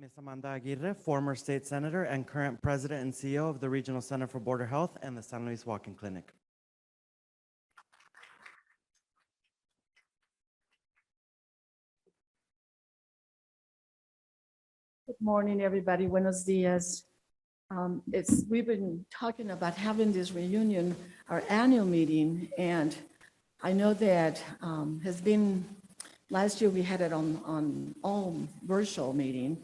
Ms. Amanda Aguirre, former state senator and current president and CEO of the Regional Center for Border Health and the San Luis Walk-in Clinic. Good morning, everybody. Buenos dias. We've been talking about having this reunion, our annual meeting, and I know that has been, last year we had it on all virtual meeting,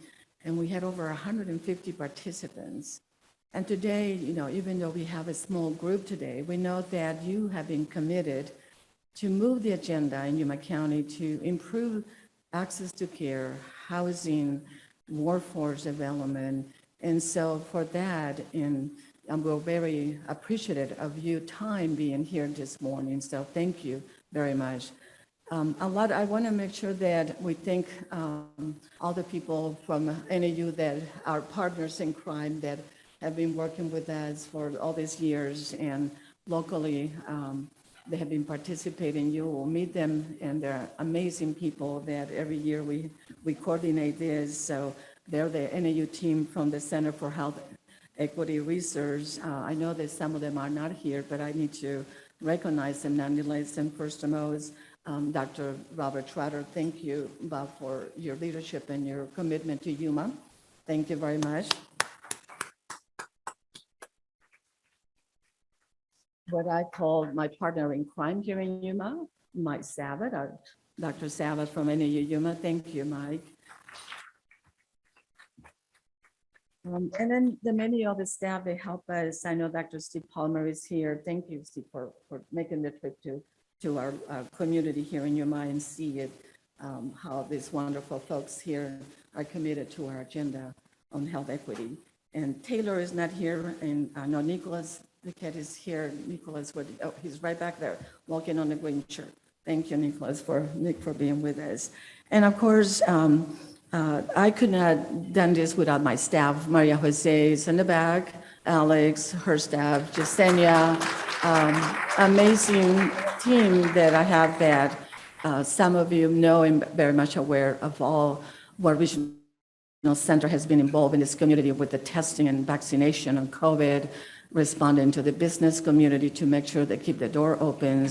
and we had over 150 participants. And today, even though we have a small group today, we know that you have been committed to move the agenda in Yuma County to improve access to care, housing, workforce development. And so for that, and we're very appreciative of your time being here this morning. So thank you very much. I want to make sure that we thank all the people from NAU that are partners in crime that have been working with us for all these years, and locally they have been participating. You will meet them, and they're amazing people that every year we coordinate this. So they're the NAU team from the Center for Health Equity Research. I know that some of them are not here, but I need to recognize them nonetheless. And first and most, Dr. Robert Trotter, thank you, Bob, for your leadership and your commitment to Yuma. Thank you very much. What I call my partner in crime here in Yuma, Mike Sabat, Dr. Sabat from NAU Yuma. Thank you, Mike. And then the many other staff, they help us. I know Dr. Steve Palmer is here. Thank you, Steve, for making the trip to our community here in Yuma and see it, how these wonderful folks here are committed to our agenda on health equity. And Taylor is not here, and I know Nicholas Niket is here. Nicholas, he's right back there, walking on the green shirt. Thank you, Nicholas, for being with us. And of course, I could not done this without my staff. Maria Jose is in the back, Alex, her staff, Jasenia, amazing team that I have that some of you know and very much aware of all what Regional Center has been involved in this community with the testing and vaccination on COVID, responding to the business community to make sure they keep the door open,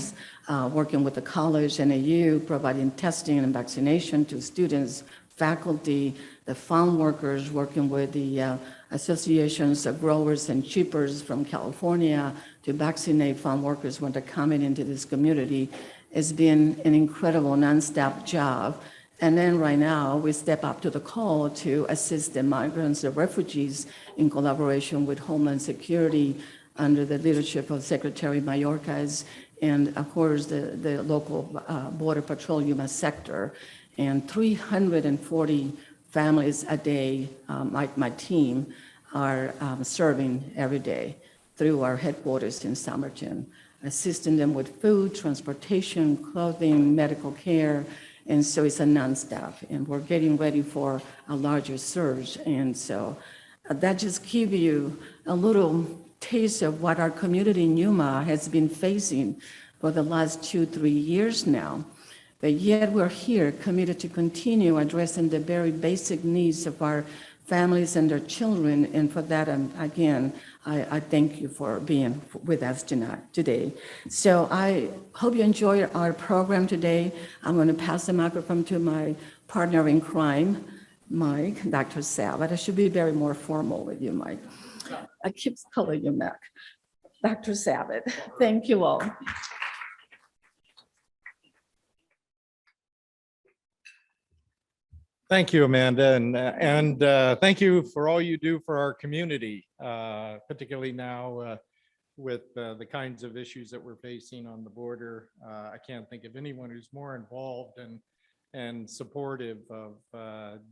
working with the college and AU, providing testing and vaccination to students, faculty, the farm workers, working with the associations of growers and shippers from California to vaccinate farm workers when they're coming into this community. It's been an incredible nonstop job. And then right now, we step up to the call to assist the migrants, the refugees, in collaboration with Homeland Security under the leadership of Secretary Mayorkas and, of course, the local Border Patrol Yuma sector. And 340 families a day, my team, are serving every day through our headquarters in Somerton, assisting them with food, transportation, clothing, medical care. And so it's a nonstop, and we're getting ready for a larger surge. And so that just gives you a little taste of what our community in Yuma has been facing for the last 2-3 years now. But yet we're here committed to continue addressing the very basic needs of our families and their children. And for that, again, I thank you for being with us today. So I hope you enjoy our program today. I'm going to pass the microphone to my partner in crime, Mike, Dr. Sabat. I should be very more formal with you, Mike. I keep calling you Mac. Dr. Sabat, thank you all. Thank you, Amanda, and thank you for all you do for our community, particularly now with the kinds of issues that we're facing on the border. I can't think of anyone who's more involved and supportive of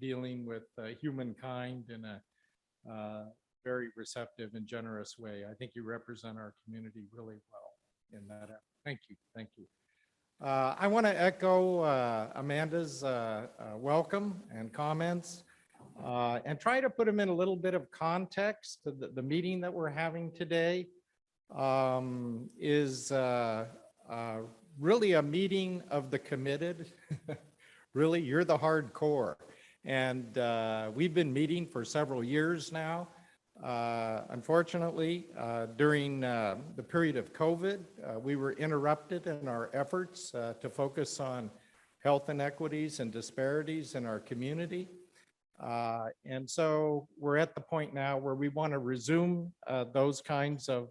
dealing with humankind in a very receptive and generous way. I think you represent our community really well in that effort. Thank you. Thank you. I want to echo Amanda's welcome and comments and try to put them in a little bit of context. The meeting that we're having today is really a meeting of the committed. Really, you're the hardcore. And we've been meeting for several years now. Unfortunately, during the period of COVID, we were interrupted in our efforts to focus on health inequities and disparities in our community. And so we're at the point now where we want to resume those kinds of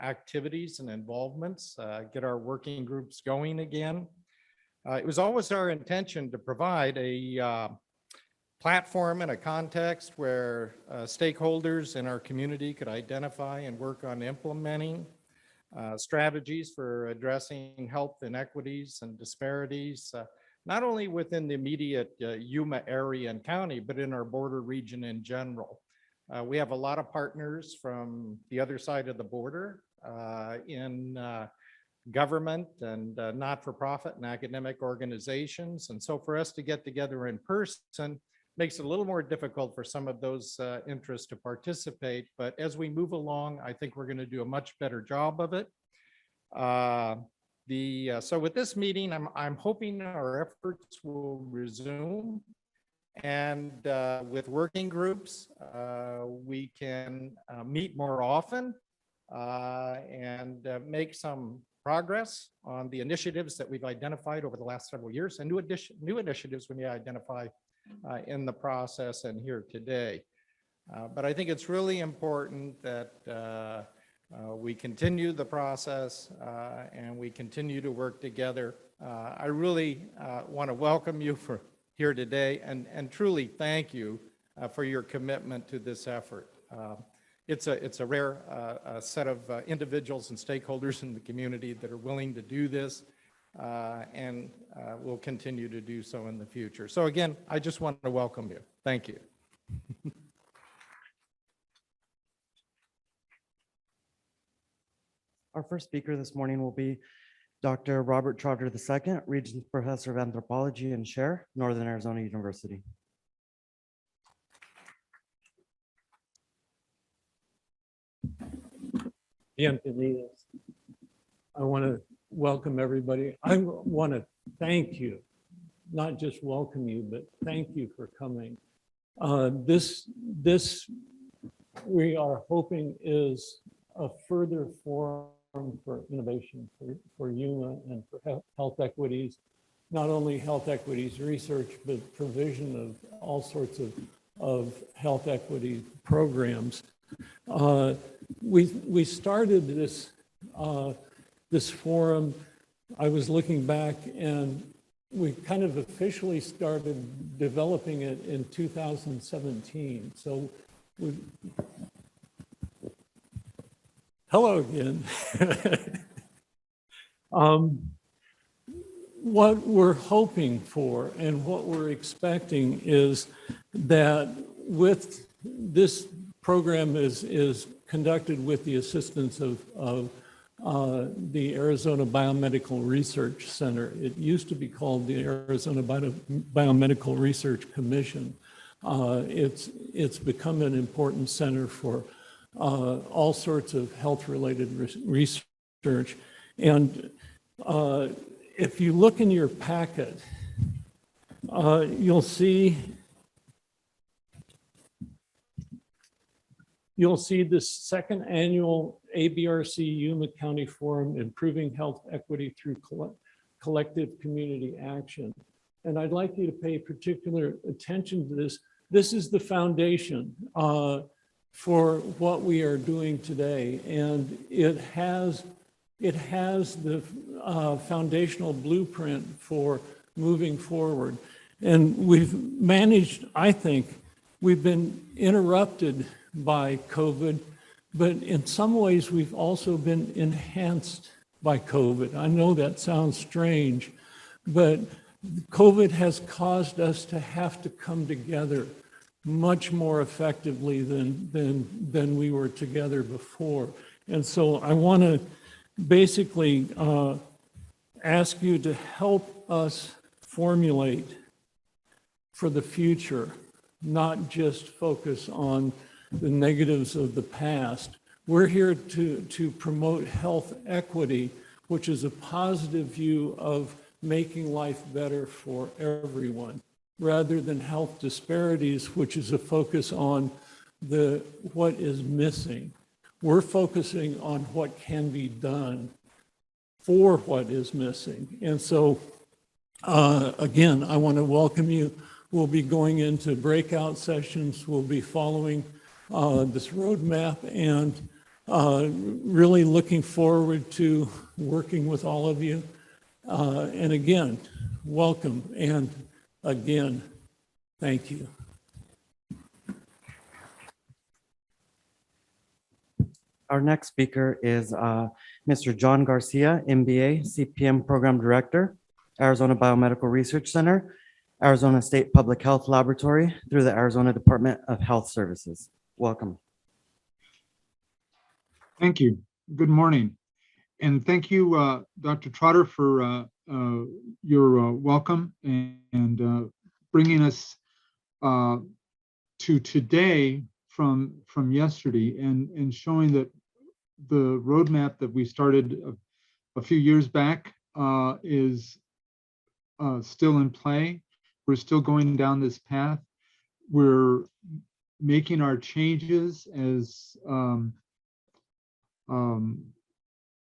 activities and involvements, get our working groups going again. It was always our intention to provide a platform and a context where stakeholders in our community could identify and work on implementing strategies for addressing health inequities and disparities, not only within the immediate Yuma area and county, but in our border region in general. We have a lot of partners from the other side of the border in government and not-for-profit and academic organizations. And so for us to get together in person makes it a little more difficult for some of those interests to participate. But as we move along, I think we're going to do a much better job of it. So with this meeting, I'm hoping our efforts will resume, and with working groups, we can meet more often and make some progress on the initiatives that we've identified over the last several years, and new initiatives we may identify in the process and here today. But I think it's really important that we continue the process and we continue to work together. I really want to welcome you for here today and truly thank you for your commitment to this effort. It's a rare set of individuals and stakeholders in the community that are willing to do this and will continue to do so in the future. So again, I just want to welcome you. Thank you. Our first speaker this morning will be Dr. Robert Trotter II, Regents Professor of Anthropology and CHER, Northern Arizona University. Bienvenidos. I want to welcome everybody. I want to thank you, not just welcome you, but thank you for coming. This we are hoping is a further forum for innovation for Yuma and for health equities, not only health equities research, but provision of all sorts of health equity programs. We started this forum. I was looking back, and we kind of officially started developing it in 2017. So hello again. What we're hoping for and what we're expecting is that with this program is conducted with the assistance of the Arizona Biomedical Research Center. It used to be called the Arizona Biomedical Research Commission. It's become an important center for all sorts of health-related research. And if you look in your packet, you'll see this second annual ABRC Yuma County Forum, Improving Health Equity Through Collective Community Action. And I'd like you to pay particular attention to this. This is the foundation for what we are doing today. And it has the foundational blueprint for moving forward. And we've managed, I think, we've been interrupted by COVID, but in some ways we've also been enhanced by COVID. I know that sounds strange, but COVID has caused us to have to come together much more effectively than we were together before. And so I want to basically ask you to help us formulate for the future, not just focus on the negatives of the past. We're here to promote health equity, which is a positive view of making life better for everyone. rather than health disparities, which is a focus on what is missing. We're focusing on what can be done for what is missing. And so, again, I want to welcome you. We'll be going into breakout sessions. We'll be following this roadmap and really looking forward to working with all of you. And again, welcome. And again, thank you. Our next speaker is Mr. John Garcia, MBA, CPM Program Director, Arizona Biomedical Research Center, Arizona State Public Health Laboratory through the Arizona Department of Health Services. Welcome. Thank you. Good morning. And thank you, Dr. Trotter, for your welcome and bringing us to today from yesterday and showing that the roadmap that we started a few years back is still in play. We're still going down this path. We're making our changes as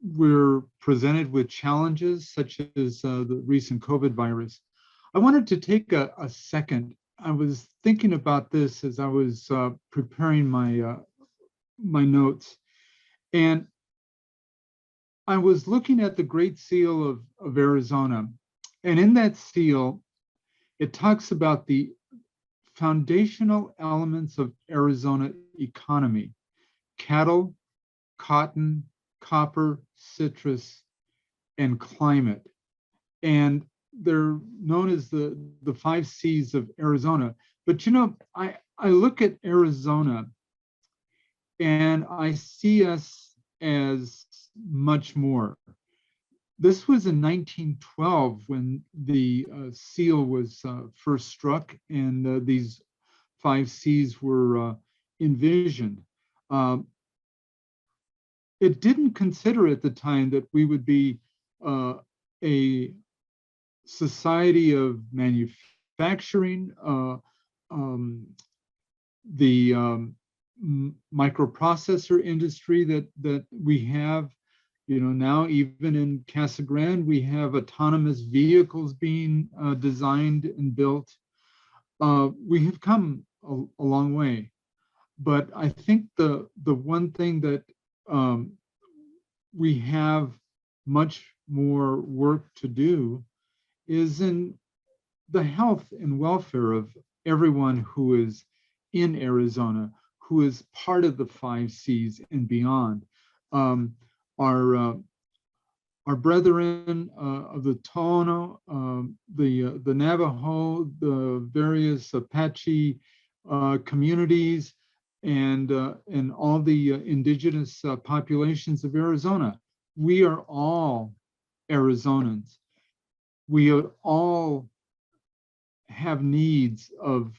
we're presented with challenges such as the recent COVID virus. I wanted to take a second. I was thinking about this as I was preparing my my notes, and I was looking at the Great Seal of Arizona, and in that seal, it talks about the foundational elements of Arizona economy: cattle, cotton, copper, citrus, and climate. And they're known as the 5 C's of Arizona. But you know, I look at Arizona and I see us as much more. This was in 1912 when the seal was first struck and these 5 C's were envisioned. It didn't consider at the time that we would be a society of manufacturing, the microprocessor industry that we have. You know, now even in Casa Grande, we have autonomous vehicles being designed and built. We have come a long way, but I think the one thing that we have much more work to do is in the health and welfare of everyone who is in Arizona, who is part of the 5 C's and beyond. Our brethren of the Tohono, the Navajo, the various Apache communities, and all the indigenous populations of Arizona. We are all Arizonans. We all have needs of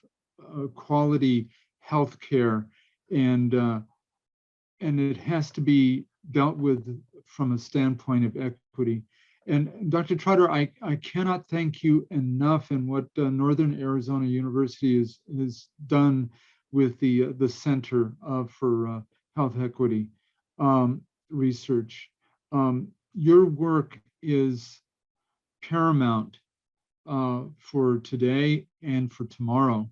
quality health care, and it has to be dealt with from a standpoint of equity. And Dr. Trotter, I cannot thank you enough in what Northern Arizona University has done with the Center for Health Equity Research. Your work is paramount for today and for tomorrow,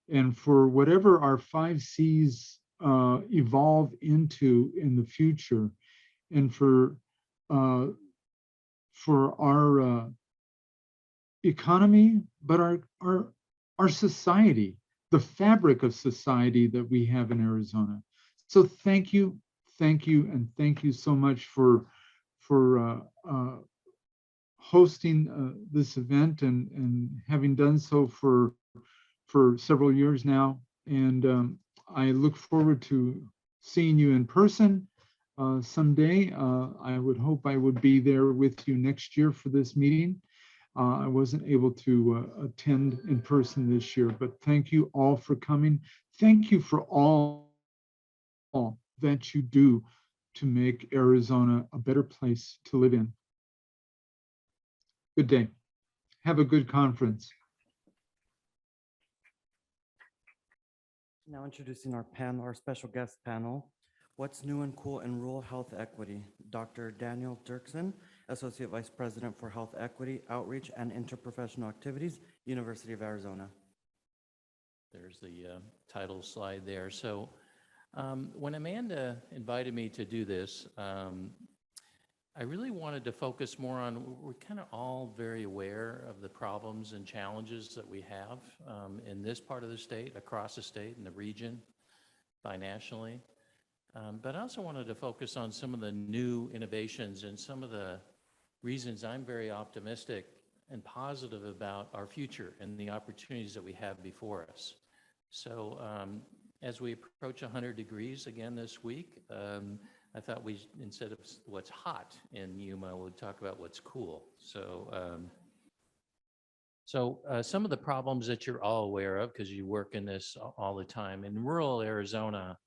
and for whatever our 5 C's evolve into in the future, and for our economy, but our society, the fabric of society that we have in Arizona. So thank you, and thank you so much for hosting this event and having done so for several years now. And I look forward to seeing you in person someday. I would hope I would be there with you next year for this meeting. I wasn't able to attend in person this year, but thank you all for coming. Thank you for all that you do to make Arizona a better place to live in. Good day. Have a good conference. Now introducing our panel, our special guest panel. What's new and cool in rural health equity? Dr. Daniel Dirksen, Associate Vice President for Health Equity, Outreach, and Interprofessional Activities, University of Arizona. There's the title slide there. So when Amanda invited me to do this, I really wanted to focus more on, we're kind of all very aware of the problems and challenges that we have in this part of the state, across the state, in the region, binationally. But I also wanted to focus on some of the new innovations and some of the reasons I'm very optimistic and positive about our future and the opportunities that we have before us. So as we approach 100 degrees again this week, I thought we, instead of what's hot in Yuma, we'd talk about what's cool. So, some of the problems that you're all aware of, because you work in this all the time, in rural Arizona,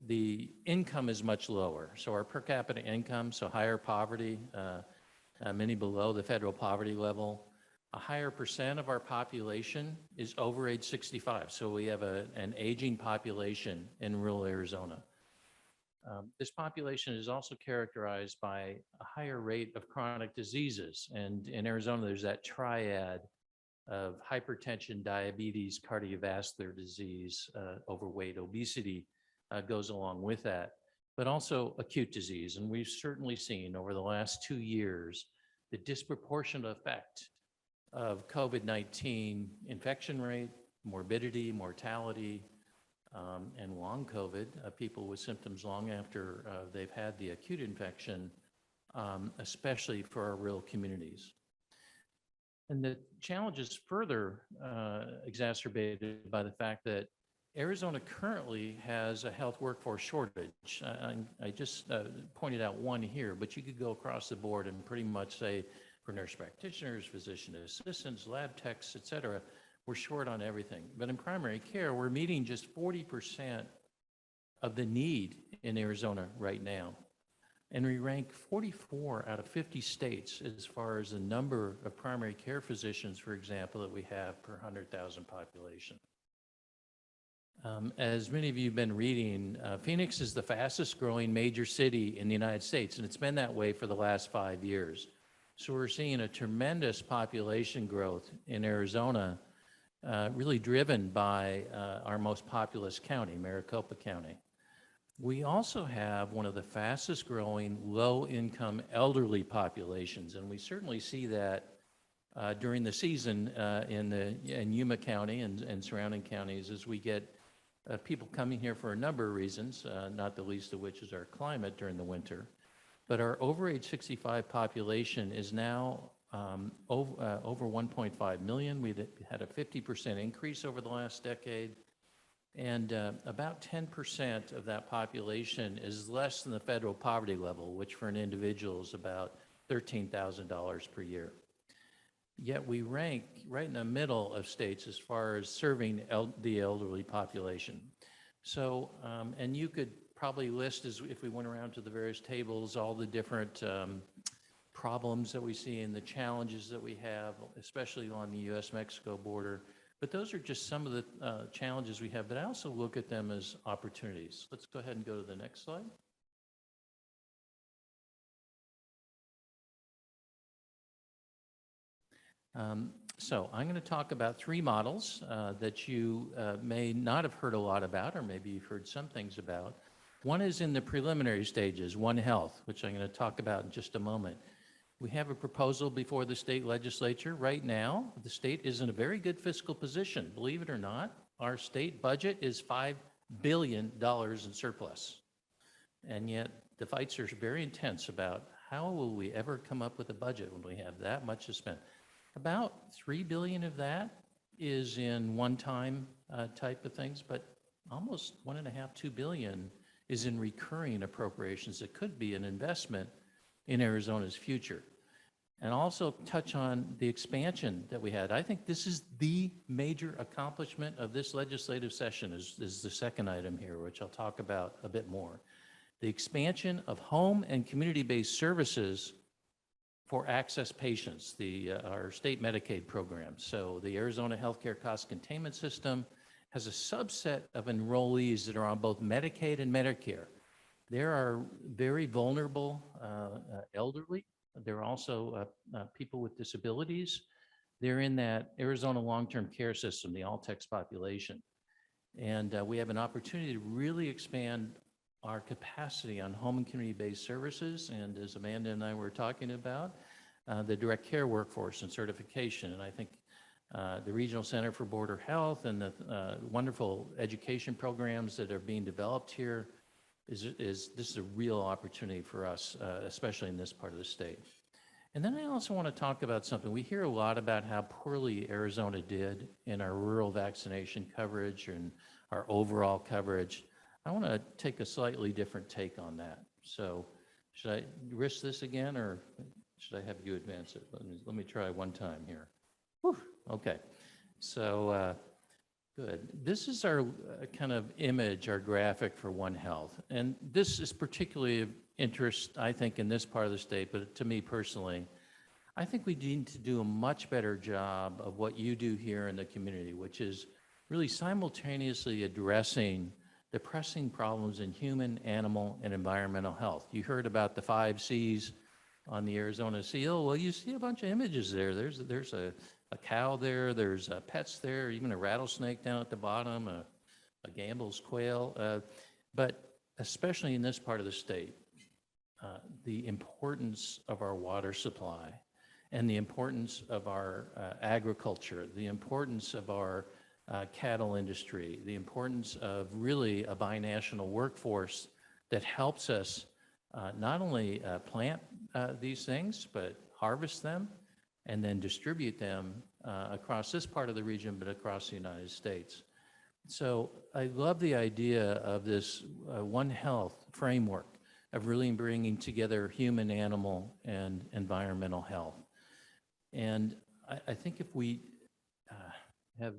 the income is much lower. So our per capita income, so higher poverty, many below the federal poverty level. A higher percent of our population is over age 65. So we have an aging population in rural Arizona. This population is also characterized by a higher rate of chronic diseases. And in Arizona, there's that triad of hypertension, diabetes, cardiovascular disease, overweight, obesity goes along with that, but also acute disease. And we've certainly seen over the last 2 years the disproportionate effect of COVID-19 infection rate, morbidity, mortality, and long COVID, people with symptoms long after they've had the acute infection, especially for our rural communities. And the challenge is further exacerbated by the fact that Arizona currently has a health workforce shortage. I just pointed out one here, but you could go across the board and pretty much say for nurse practitioners, physician assistants, lab techs, et cetera, we're short on everything. But in primary care, we're meeting just 40% of the need in Arizona right now. And we rank 44 out of 50 states as far as the number of primary care physicians, for example, that we have per 100,000 population. As many of you have been reading, Phoenix is the fastest growing major city in the United States, and it's been that way for the last 5 years. So we're seeing a tremendous population growth in Arizona, really driven by our most populous county, Maricopa County. We also have one of the fastest growing low-income elderly populations, and we certainly see that during the season in Yuma County and surrounding counties as we get people coming here for a number of reasons, not the least of which is our climate during the winter. But our over age 65 population is now over 1.5 million. We've had a 50% increase over the last decade. And about 10% of that population is less than the federal poverty level, which for an individual is about $13,000 per year. Yet we rank right in the middle of states as far as serving the elderly population. So, and you could probably list, as if we went around to the various tables, all the different problems that we see and the challenges that we have, especially on the US-Mexico border. But those are just some of the challenges we have, but I also look at them as opportunities. Let's go ahead and go to the next slide. So I'm going to talk about 3 models that you may not have heard a lot about, or maybe you've heard some things about. One is in the preliminary stages, One Health, which I'm going to talk about in just a moment. We have a proposal before the state legislature. Right now, the state is in a very good fiscal position. Believe it or not, our state budget is $5 billion in surplus. And yet the fights are very intense about how will we ever come up with a budget when we have that much to spend. About $3 billion of that is in one-time type of things, but almost $1.5, $2 billion is in recurring appropriations that could be an investment in Arizona's future. And also touch on the expansion that we had. I think this is the major accomplishment of this legislative session is the second item here, which I'll talk about a bit more. The expansion of home and community-based services for access patients, our state Medicaid program. So the Arizona Healthcare Cost Containment System has a subset of enrollees that are on both Medicaid and Medicare. There are very vulnerable elderly. There are also people with disabilities. They're in that Arizona long-term care system, the all-text population. And we have an opportunity to really expand our capacity on home and community-based services. And as Amanda and I were talking about, the direct care workforce and certification. And I think the Regional Center for Border Health and the wonderful education programs that are being developed here this is a real opportunity for us, especially in this part of the state. And then I also want to talk about something. We hear a lot about how poorly Arizona did in our rural vaccination coverage and our overall coverage. I want to take a slightly different take on that. So should I risk this again, or should I have you advance it? Let me try one time here. Whew, okay. So good. This is our kind of image, our graphic for One Health. And this is particularly of interest, I think, in this part of the state, but to me personally, I think we need to do a much better job of what you do here in the community, which is really simultaneously addressing the pressing problems in human, animal, and environmental health. You heard about the 5 C's on the Arizona seal. Well, you see a bunch of images there. There's a cow there, there's pets there, even a rattlesnake down at the bottom, a Gambel's quail. But especially in this part of the state, the importance of our water supply and the importance of our agriculture, the importance of our cattle industry, the importance of really a binational workforce that helps us not only plant these things, but harvest them and then distribute them across this part of the region, but across the United States. So I love the idea of this One Health framework of really bringing together human, animal, and environmental health. And I think if we have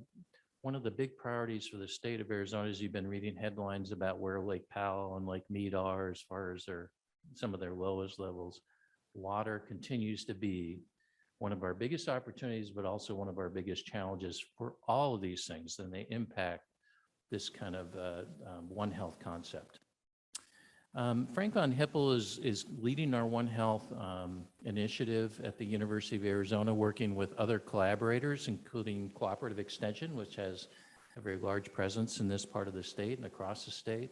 one of the big priorities for the state of Arizona, as you've been reading headlines about where Lake Powell and Lake Mead are as far as some of their lowest levels, water continues to be one of our biggest opportunities, but also one of our biggest challenges for all of these things, and they impact this kind of One Health concept. Frank Von Hippel is leading our One Health initiative at the University of Arizona, working with other collaborators, including Cooperative Extension, which has a very large presence in this part of the state and across the state.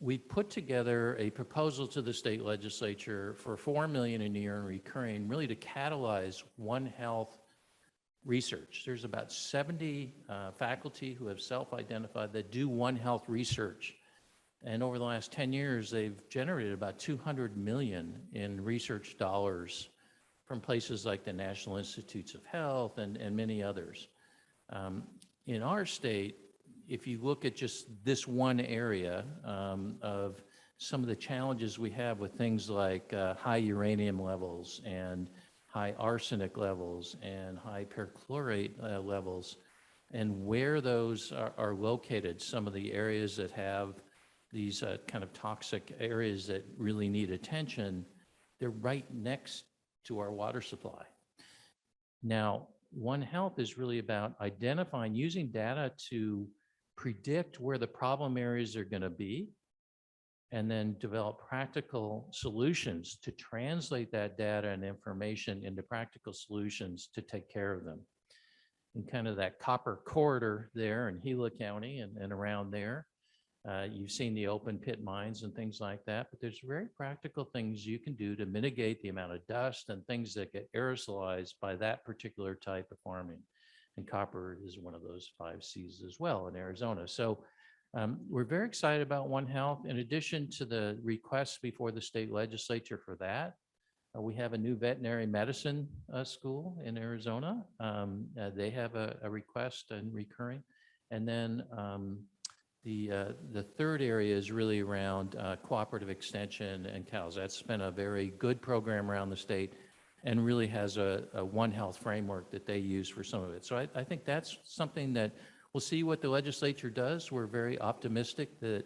We put together a proposal to the state legislature for $4 million a year in recurring, really to catalyze One Health research. There's about 70 faculty who have self-identified that do One Health research. And over the last 10 years, they've generated about $200 million in research dollars from places like the National Institutes of Health and many others. In our state, if you look at just this one area of some of the challenges we have with things like high uranium levels and high arsenic levels and high perchlorate levels, and where those are located, some of the areas that have these kind of toxic areas that really need attention, they're right next to our water supply. Now, One Health is really about identifying, using data to predict where the problem areas are going to be, and then develop practical solutions to translate that data and information into practical solutions to take care of them. In kind of that copper corridor there in Gila County and around there, you've seen the open pit mines and things like that, but there's very practical things you can do to mitigate the amount of dust and things that get aerosolized by that particular type of farming. And copper is one of those 5 C's as well in Arizona. So we're very excited about One Health. In addition to the requests before the state legislature for that, we have a new veterinary medicine school in Arizona. They have a request and recurring. And then the third area is really around cooperative extension and cows. That's been a very good program around the state and really has a One Health framework that they use for some of it. So I think that's something that we'll see what the legislature does. We're very optimistic that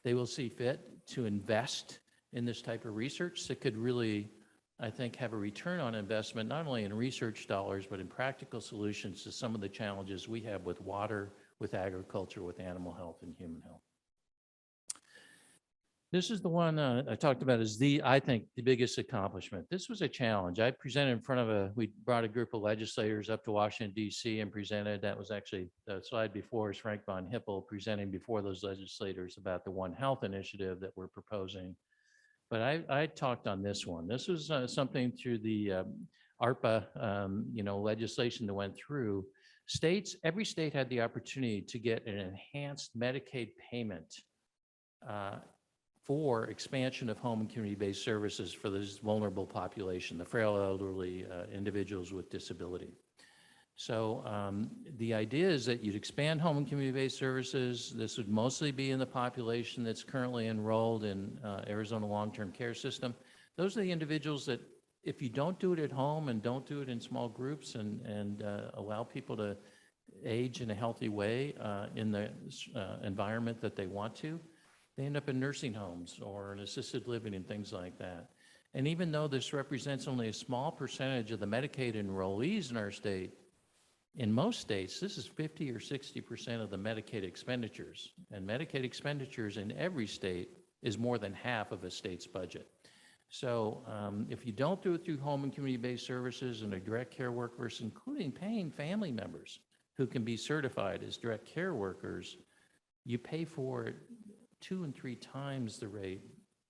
they will see fit to invest in this type of research that could really, I think, have a return on investment, not only in research dollars, but in practical solutions to some of the challenges we have with water, with agriculture, with animal health and human health. This is the one I talked about as I think, the biggest accomplishment. This was a challenge. I presented in front of we brought a group of legislators up to Washington, D.C. and presented. That was actually the slide before is Frank von Hippel presenting before those legislators about the One Health initiative that we're proposing. But I talked on this one. This was something through the ARPA, legislation that went through. Every state had the opportunity to get an enhanced Medicaid payment for expansion of home and community-based services for this vulnerable population, the frail elderly, individuals with disability. So the idea is that you'd expand home and community-based services. This would mostly be in the population that's currently enrolled in Arizona long-term care system. Those are the individuals that if you don't do it at home and don't do it in small groups and allow people to age in a healthy way in the environment that they want to, they end up in nursing homes or in assisted living and things like that. And even though this represents only a small percentage of the Medicaid enrollees in our state, in most states, this is 50 or 60% of the Medicaid expenditures. And Medicaid expenditures in every state is more than half of a state's budget. So if you don't do it through home and community-based services and a direct care workers, including paying family members who can be certified as direct care workers, you pay for it 2 and 3 times the rate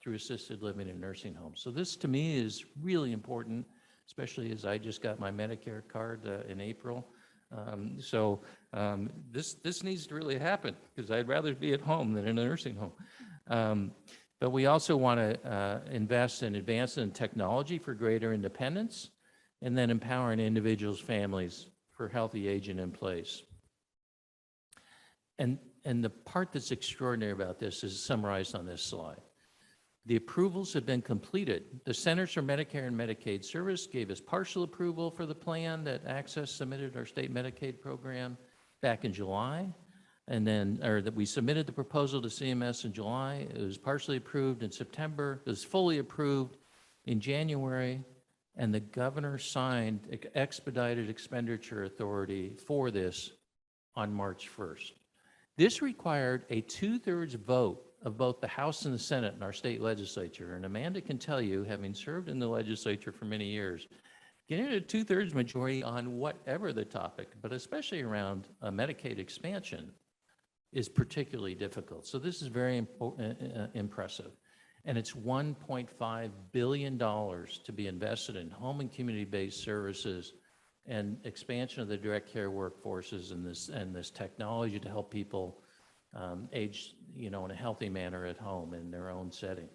through assisted living and nursing homes. So this to me is really important, especially as I just got my Medicare card in April. This needs to really happen because I'd rather be at home than in a nursing home. But we also want to invest in advancing technology for greater independence and then empowering individuals, families for healthy aging in place. And the part that's extraordinary about this is summarized on this slide. The approvals have been completed. The Centers for Medicare and Medicaid Service gave us partial approval for the plan that Access submitted our state Medicaid program back in July. And then, that we submitted the proposal to CMS in July. It was partially approved in September. It was fully approved in January. And the governor signed expedited expenditure authority for this on March 1st. This required a 2/3 vote of both the House and the Senate in our state legislature. And Amanda can tell you, having served in the legislature for many years, getting a 2/3 majority on whatever the topic, but especially around Medicaid expansion, is particularly difficult. So this is very impressive. And it's $1.5 billion to be invested in home and community-based services and expansion of the direct care workforces and this technology to help people age, in a healthy manner at home in their own setting.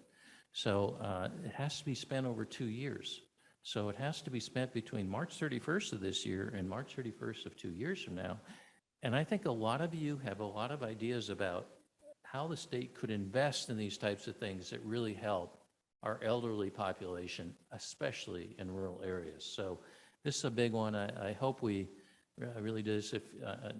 So it has to be spent over 2 years. So it has to be spent between March 31st of this year and March 31st of 2 years from now. And I think a lot of you have a lot of ideas about how the state could invest in these types of things that really help our elderly population, especially in rural areas. So this is a big one. I hope we really do this.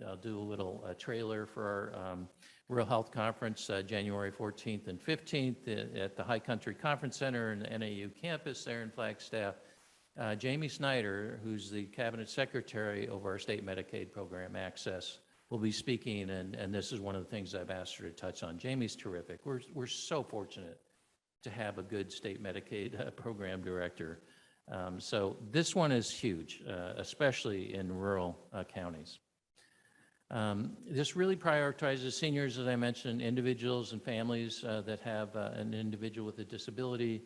I'll do a little trailer for our Rural Health Conference, January 14th and 15th at the High Country Conference Center and the NAU campus there in Flagstaff. Jamie Snyder, who's the Cabinet Secretary over our state Medicaid program, Access, will be speaking, and this is one of the things I've asked her to touch on. Jamie's terrific. We're so fortunate to have a good state Medicaid program director. So this one is huge, especially in rural counties. This really prioritizes seniors, as I mentioned, individuals and families that have an individual with a disability.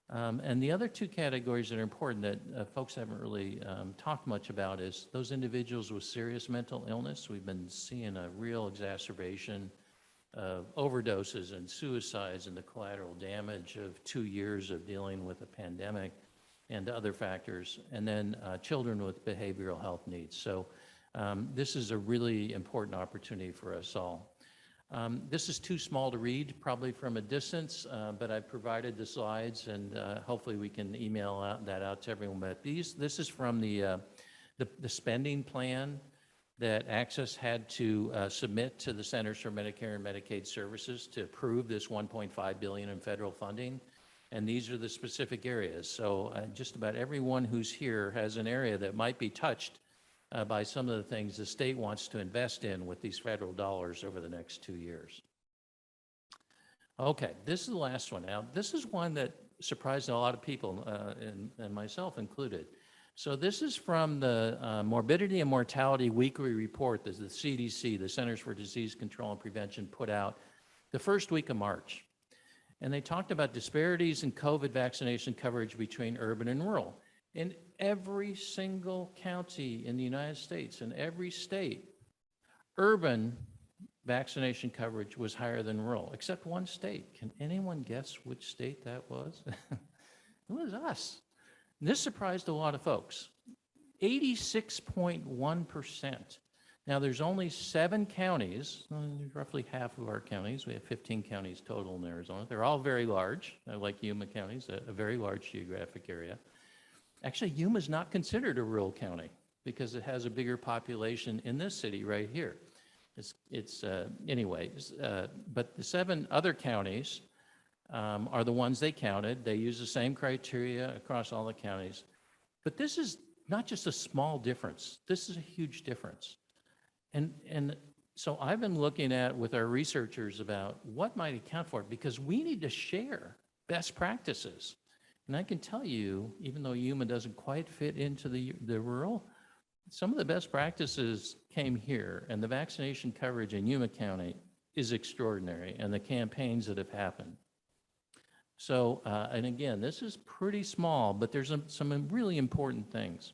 And the other 2 categories that are important that folks haven't really talked much about is those individuals with serious mental illness. We've been seeing a real exacerbation of overdoses and suicides and the collateral damage of 2 years of dealing with a pandemic and other factors, and then children with behavioral health needs. So this is a really important opportunity for us all. This is too small to read, probably from a distance, but I've provided the slides, and hopefully we can email that out to everyone. But this is from the spending plan that Access had to submit to the Centers for Medicare and Medicaid Services to approve this $1.5 billion in federal funding. And these are the specific areas. So just about everyone who's here has an area that might be touched by some of the things the state wants to invest in with these federal dollars over the next 2 years. Okay, this is the last one. Now, this is one that surprised a lot of people, and myself included. So this is from the Morbidity and Mortality Weekly Report that the CDC, the Centers for Disease Control and Prevention, put out the first week of March. And they talked about disparities in COVID vaccination coverage between urban and rural. In every single county in the United States, in every state, urban vaccination coverage was higher than rural, except one state. Can anyone guess which state that was? It was us. And this surprised a lot of folks. 86.1%. Now, there's only 7 counties, roughly half of our counties. We have 15 counties total in Arizona. They're all very large, like Yuma County is a very large geographic area. Actually, Yuma is not considered a rural county because it has a bigger population in this city right here. But the 7 other counties are the ones they counted. They use the same criteria across all the counties. But this is not just a small difference. This is a huge difference. And so I've been looking at with our researchers about what might account for it, because we need to share best practices. And I can tell you, even though Yuma doesn't quite fit into the rural, some of the best practices came here, and the vaccination coverage in Yuma County is extraordinary, and the campaigns that have happened. So, and again, this is pretty small, but there's some really important things.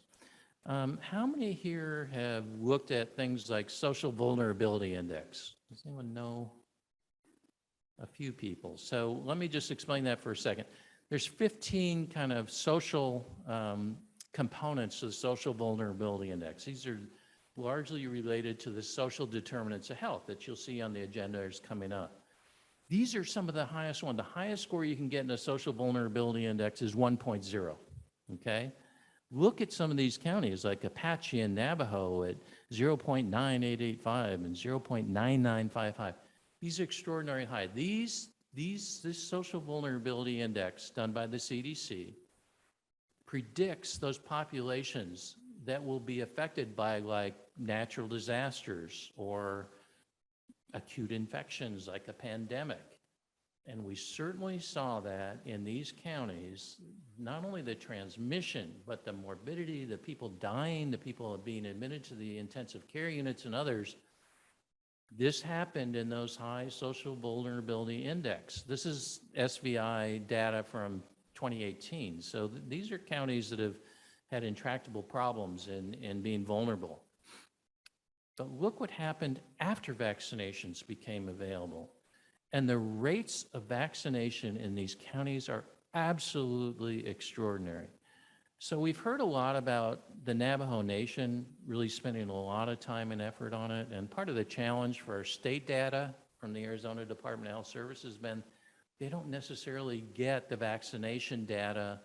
How many here have looked at things like social vulnerability index? Does anyone know? A few people. So let me just explain that for a second. There's 15 kind of social components to the social vulnerability index. These are largely related to the social determinants of health that you'll see on the agenda is coming up. These are some of the highest one. The highest score you can get in a social vulnerability index is 1.0, okay? Look at some of these counties like Apache and Navajo at 0.9885 and 0.9955. These are extraordinarily high. This social vulnerability index done by the CDC predicts those populations that will be affected by like natural disasters or acute infections like a pandemic. And we certainly saw that in these counties, not only the transmission, but the morbidity, the people dying, the people being admitted to the intensive care units and others. This happened in those high social vulnerability index. This is SVI data from 2018. So these are counties that have had intractable problems in being vulnerable. But look what happened after vaccinations became available. And the rates of vaccination in these counties are absolutely extraordinary. So we've heard a lot about the Navajo Nation really spending a lot of time and effort on it. And part of the challenge for our state data from the Arizona Department of Health Services has been they don't necessarily get the vaccination data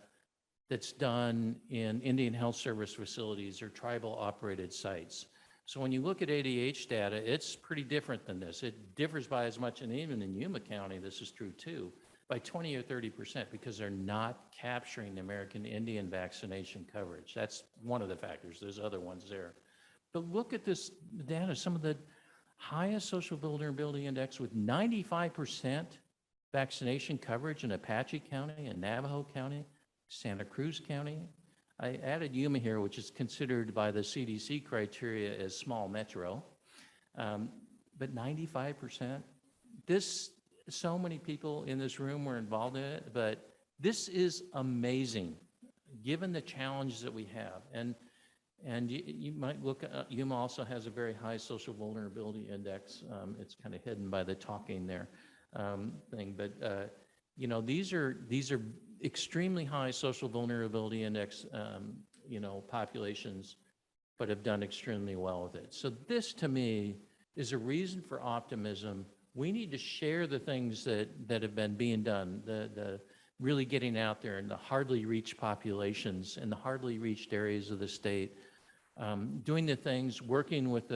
that's done in Indian Health Service facilities or tribal operated sites. So when you look at ADH data, it's pretty different than this. It differs by as much, and even in Yuma County, this is true too, by 20 or 30% because they're not capturing the American Indian vaccination coverage. That's one of the factors. There's other ones there. But look at this data, some of the highest social vulnerability index with 95% vaccination coverage in Apache County and Navajo County, Santa Cruz County. I added Yuma here, which is considered by the CDC criteria as small metro, but 95%. So many people in this room were involved in it, but this is amazing, given the challenges that we have. And you might look, Yuma also has a very high social vulnerability index. It's kind of hidden by the talking there thing, but you know, these are extremely high social vulnerability index, populations, but have done extremely well with it. So this, to me, is a reason for optimism. We need to share the things that have been being done, the really getting out there in the hardly reached populations and the hardly reached areas of the state, doing the things, working with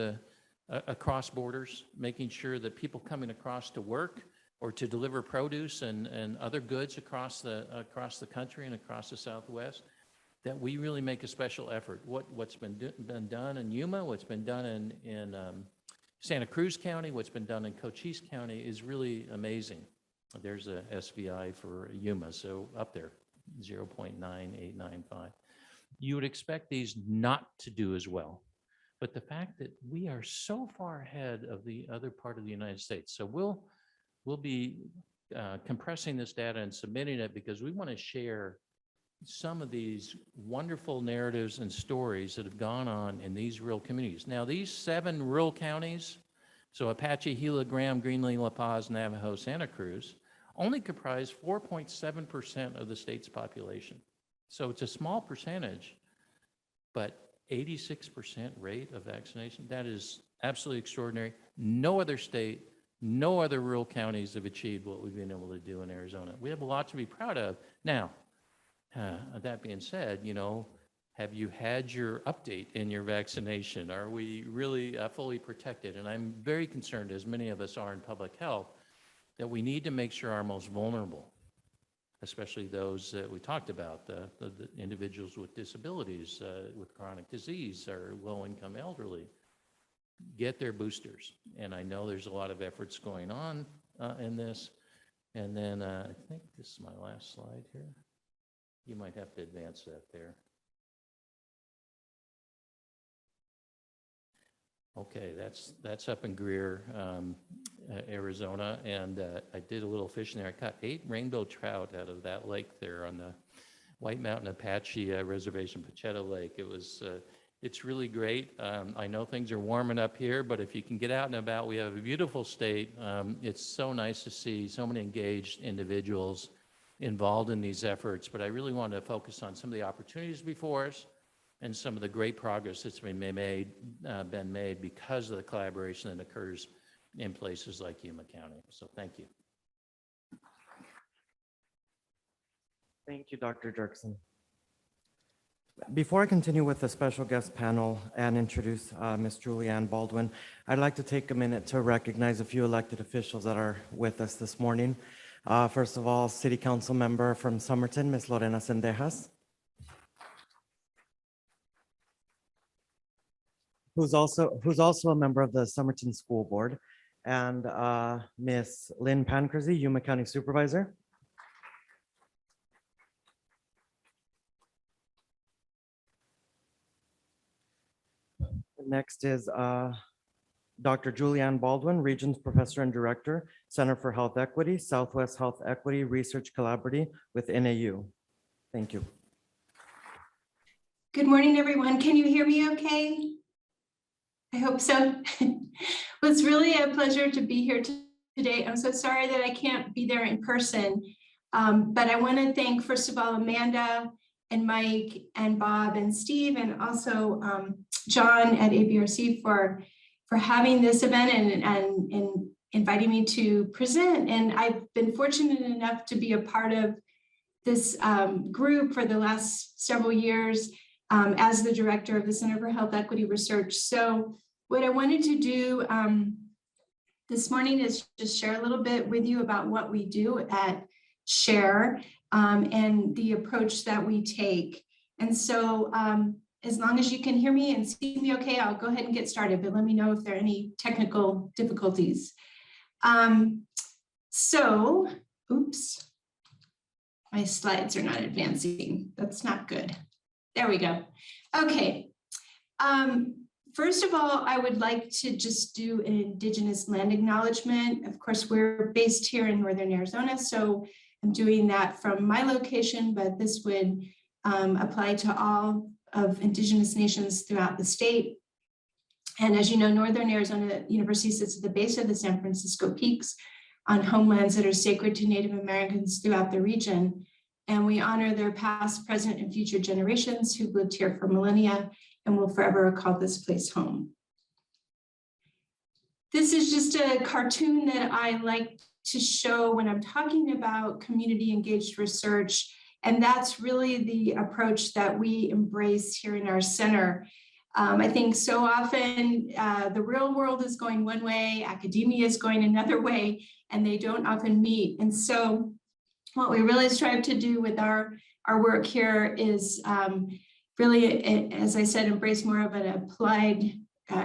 across borders, making sure that people coming across to work or to deliver produce and other goods across the country and across the Southwest, that we really make a special effort. What's been done in Yuma, what's been done in Santa Cruz County, what's been done in Cochise County is really amazing. There's a SVI for Yuma, so up there, 0.9895. You would expect these not to do as well. But the fact that we are so far ahead of the other part of the United States. So we'll be compressing this data and submitting it because we want to share some of these wonderful narratives and stories that have gone on in these rural communities. Now, these 7 rural counties, so Apache, Gila, Graham, Greenlee, La Paz, Navajo, Santa Cruz, only comprise 4.7% of the state's population. So it's a small percentage, but 86% rate of vaccination, that is absolutely extraordinary. No other state, no other rural counties have achieved what we've been able to do in Arizona. We have a lot to be proud of. Now, that being said, have you had your update in your vaccination? Are we really fully protected? And I'm very concerned, as many of us are in public health, that we need to make sure our most vulnerable, especially those that we talked about, the individuals with disabilities, with chronic disease, or low-income elderly, get their boosters. And I know there's a lot of efforts going on in this. And then I think this is my last slide here. You might have to advance that there. Okay, that's up in Greer, Arizona, and I did a little fishing there. I caught 8 rainbow trout out of that lake there on the White Mountain Apache Reservation, Pachetta Lake. It's really great. I know things are warming up here, but if you can get out and about, we have a beautiful state. It's so nice to see so many engaged individuals involved in these efforts, but I really want to focus on some of the opportunities before us and some of the great progress that's been made because of the collaboration that occurs in places like Yuma County. So thank you. Thank you, Dr. Dirksen. Before I continue with the special guest panel and introduce Ms. Julianne Baldwin, I'd like to take a minute to recognize a few elected officials that are with us this morning. First of all, City Council member from Somerton, Ms. Lorena Sendejas, who's also a member of the Somerton School Board, and Ms. Lynn Pancrazy, Yuma County Supervisor. Next is Dr. Julianne Baldwin, Regents Professor and Director, Center for Health Equity, Southwest Health Equity Research Collaborative with NAU. Thank you. Good morning, everyone. Can you hear me okay? I hope so. Well, it's really a pleasure to be here today. I'm so sorry that I can't be there in person, but I want to thank, first of all, Amanda and Mike and Bob and Steve, and also John at ABRC for having this event and inviting me to present. And I've been fortunate enough to be a part of this group for the last several years as the director of the Center for Health Equity Research. So what I wanted to do this morning is just share a little bit with you about what we do at CHER and the approach that we take. And so as long as you can hear me and see me okay, I'll go ahead and get started, but let me know if there are any technical difficulties. Oops, my slides are not advancing. That's not good. There we go. Okay. First of all, I would like to just do an Indigenous land acknowledgement. Of course, we're based here in Northern Arizona, so I'm doing that from my location, but this would apply to all of Indigenous nations throughout the state. And as you know, Northern Arizona University sits at the base of the San Francisco Peaks on homelands that are sacred to Native Americans throughout the region. And we honor their past, present, and future generations who've lived here for millennia and will forever call this place home. This is just a cartoon that I like to show when I'm talking about community engaged research. And that's really the approach that we embrace here in our center. I think so often the real world is going one way, academia is going another way, and they don't often meet. And so what we really strive to do with our work here is really, as I said, embrace more of an applied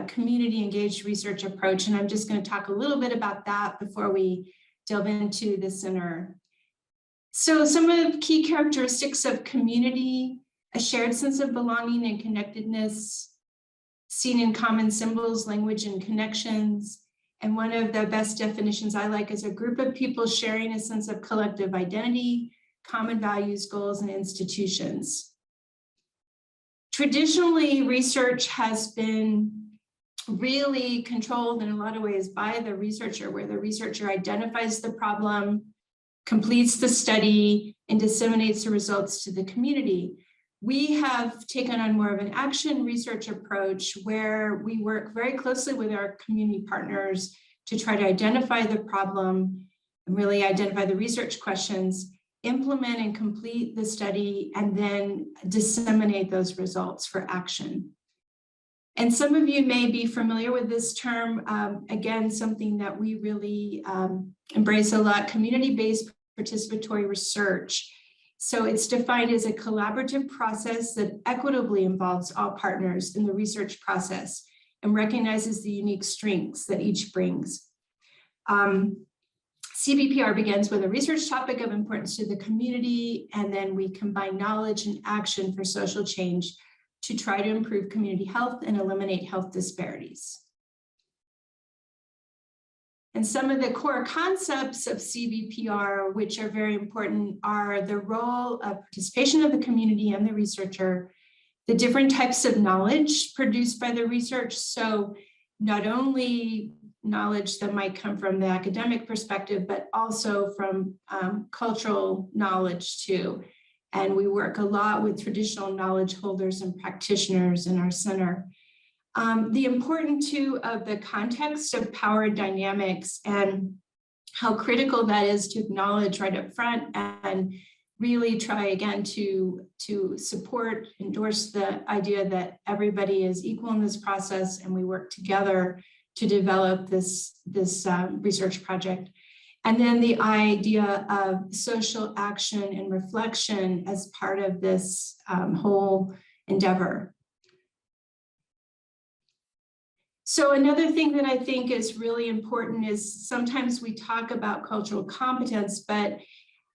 community engaged research approach. And I'm just going to talk a little bit about that before we delve into the center. So some of the key characteristics of community: a shared sense of belonging and connectedness, seen in common symbols, language, and connections. And one of the best definitions I like is a group of people sharing a sense of collective identity, common values, goals, and institutions. Traditionally, research has been really controlled in a lot of ways by the researcher, where the researcher identifies the problem, completes the study, and disseminates the results to the community. We have taken on more of an action research approach where we work very closely with our community partners to try to identify the problem and really identify the research questions, implement and complete the study, and then disseminate those results for action. And some of you may be familiar with this term, again, something that we really embrace a lot: community-based participatory research. So it's defined as a collaborative process that equitably involves all partners in the research process and recognizes the unique strengths that each brings. CBPR begins with a research topic of importance to the community, and then we combine knowledge and action for social change to try to improve community health and eliminate health disparities. And some of the core concepts of CBPR, which are very important, are the role of participation of the community and the researcher, the different types of knowledge produced by the research. So not only knowledge that might come from the academic perspective, but also from cultural knowledge too. And we work a lot with traditional knowledge holders and practitioners in our center. The importance too of the context of power dynamics and how critical that is to acknowledge right up front, and really try again to support, endorse the idea that everybody is equal in this process and we work together to develop this research project. And then the idea of social action and reflection as part of this whole endeavor. So another thing that I think is really important is sometimes we talk about cultural competence, but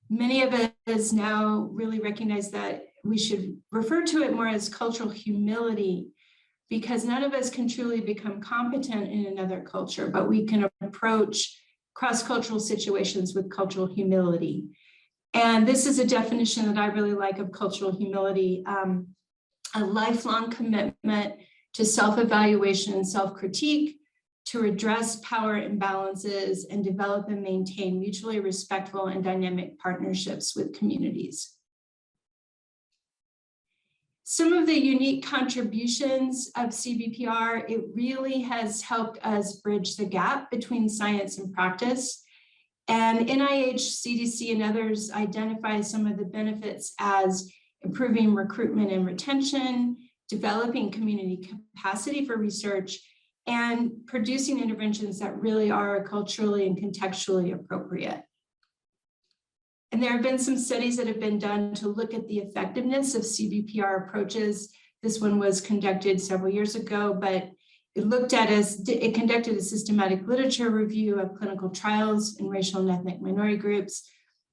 many of us now really recognize that we should refer to it more as cultural humility, because none of us can truly become competent in another culture, but we can approach cross-cultural situations with cultural humility. And this is a definition that I really like of cultural humility, a lifelong commitment to self-evaluation and self-critique, to address power imbalances and develop and maintain mutually respectful and dynamic partnerships with communities. Some of the unique contributions of CBPR, it really has helped us bridge the gap between science and practice. And NIH, CDC, and others identify some of the benefits as improving recruitment and retention, developing community capacity for research, and producing interventions that really are culturally and contextually appropriate. And there have been some studies that have been done to look at the effectiveness of CBPR approaches. This one was conducted several years ago, but it conducted a systematic literature review of clinical trials in racial and ethnic minority groups.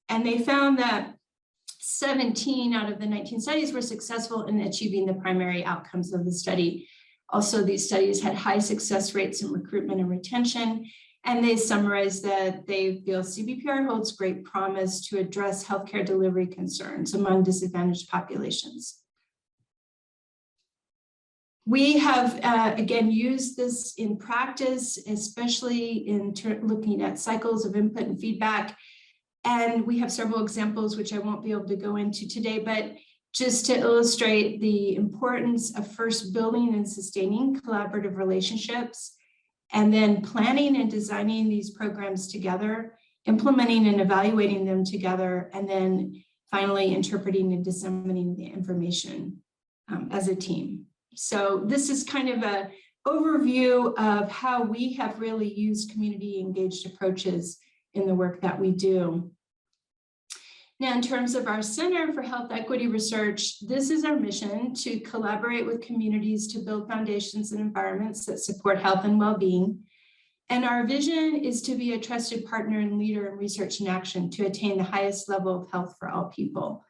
And they found that 17 out of the 19 studies were successful in achieving the primary outcomes of the study. Also, these studies had high success rates in recruitment and retention, and they summarized that they feel CBPR holds great promise to address healthcare delivery concerns among disadvantaged populations. We have, again, used this in practice, especially in looking at cycles of input and feedback. And we have several examples, which I won't be able to go into today, but just to illustrate the importance of first building and sustaining collaborative relationships, and then planning and designing these programs together, implementing and evaluating them together, and then finally interpreting and disseminating the information as a team. So this is kind of an overview of how we have really used community engaged approaches in the work that we do. Now, in terms of our Center for Health Equity Research, this is our mission to collaborate with communities to build foundations and environments that support health and well-being. And our vision is to be a trusted partner and leader in research and action to attain the highest level of health for all people.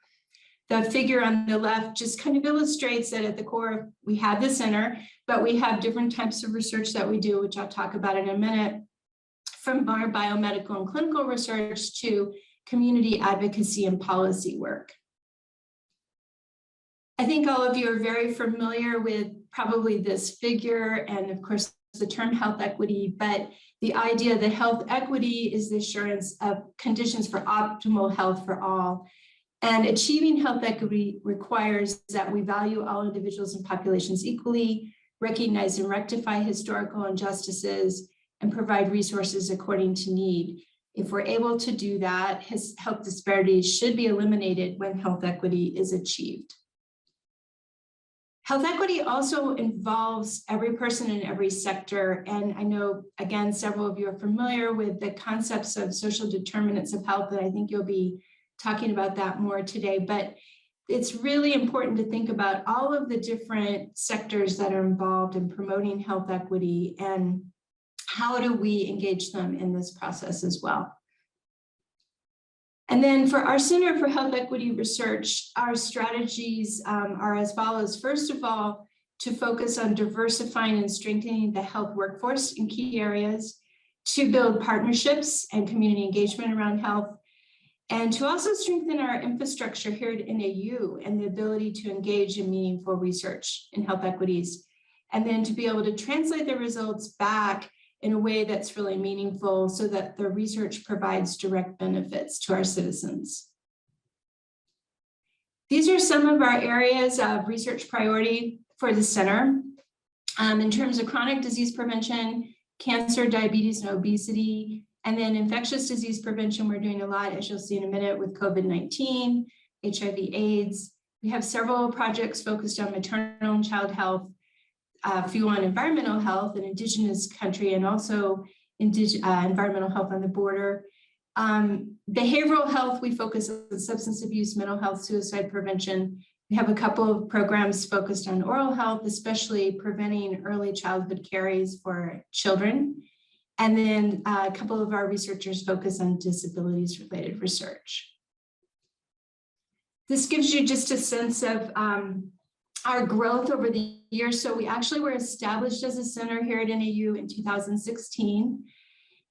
The figure on the left just kind of illustrates that at the core, we have the center, but we have different types of research that we do, which I'll talk about in a minute, from our biomedical and clinical research to community advocacy and policy work. I think all of you are very familiar with probably this figure and of course the term health equity, but the idea that health equity is the assurance of conditions for optimal health for all. And achieving health equity requires that we value all individuals and populations equally, recognize and rectify historical injustices, and provide resources according to need. If we're able to do that, health disparities should be eliminated when health equity is achieved. Health equity also involves every person in every sector. And I know, again, several of you are familiar with the concepts of social determinants of health, and I think you'll be talking about that more today. But it's really important to think about all of the different sectors that are involved in promoting health equity and how do we engage them in this process as well. And then for our Center for Health Equity Research, our strategies are as follows. First of all, to focus on diversifying and strengthening the health workforce in key areas, to build partnerships and community engagement around health, and to also strengthen our infrastructure here at NAU and the ability to engage in meaningful research in health equities, and then to be able to translate the results back in a way that's really meaningful so that the research provides direct benefits to our citizens. These are some of our areas of research priority for the center. In terms of chronic disease prevention, cancer, diabetes, and obesity, and then infectious disease prevention, we're doing a lot, as you'll see in a minute, with COVID-19, HIV/AIDS. We have several projects focused on maternal and child health, a few on environmental health in indigenous country, and also environmental health on the border. Behavioral health, we focus on substance abuse, mental health, suicide prevention. We have a couple of programs focused on oral health, especially preventing early childhood caries for children. And then a couple of our researchers focus on disabilities related research. This gives you just a sense of our growth over the years. So we actually were established as a center here at NAU in 2016.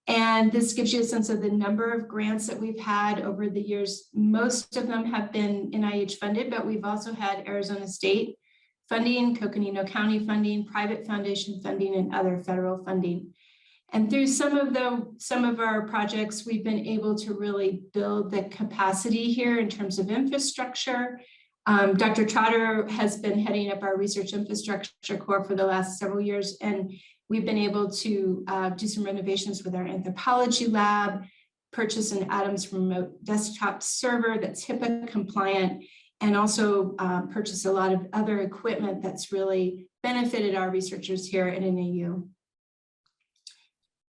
And this gives you a sense of the number of grants that we've had over the years. Most of them have been NIH funded, but we've also had Arizona State funding, Coconino County funding, private foundation funding, and other federal funding. And through some of our projects, we've been able to really build the capacity here in terms of infrastructure. Dr. Trotter has been heading up our research infrastructure core for the last several years, and we've been able to do some renovations with our anthropology lab, purchase an Adams remote desktop server that's HIPAA compliant, and also purchase a lot of other equipment that's really benefited our researchers here at NAU.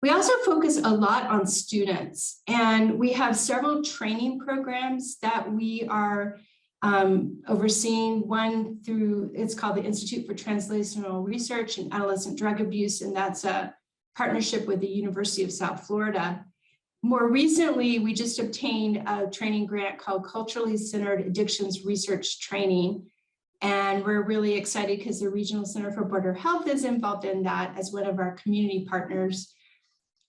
We also focus a lot on students, and we have several training programs that we are overseeing. One through, it's called the Institute for Translational Research in Adolescent Drug Abuse, and that's a partnership with the University of South Florida. More recently, we just obtained a training grant called Culturally Centered Addictions Research Training. And we're really excited because the Regional Center for Border Health is involved in that as one of our community partners.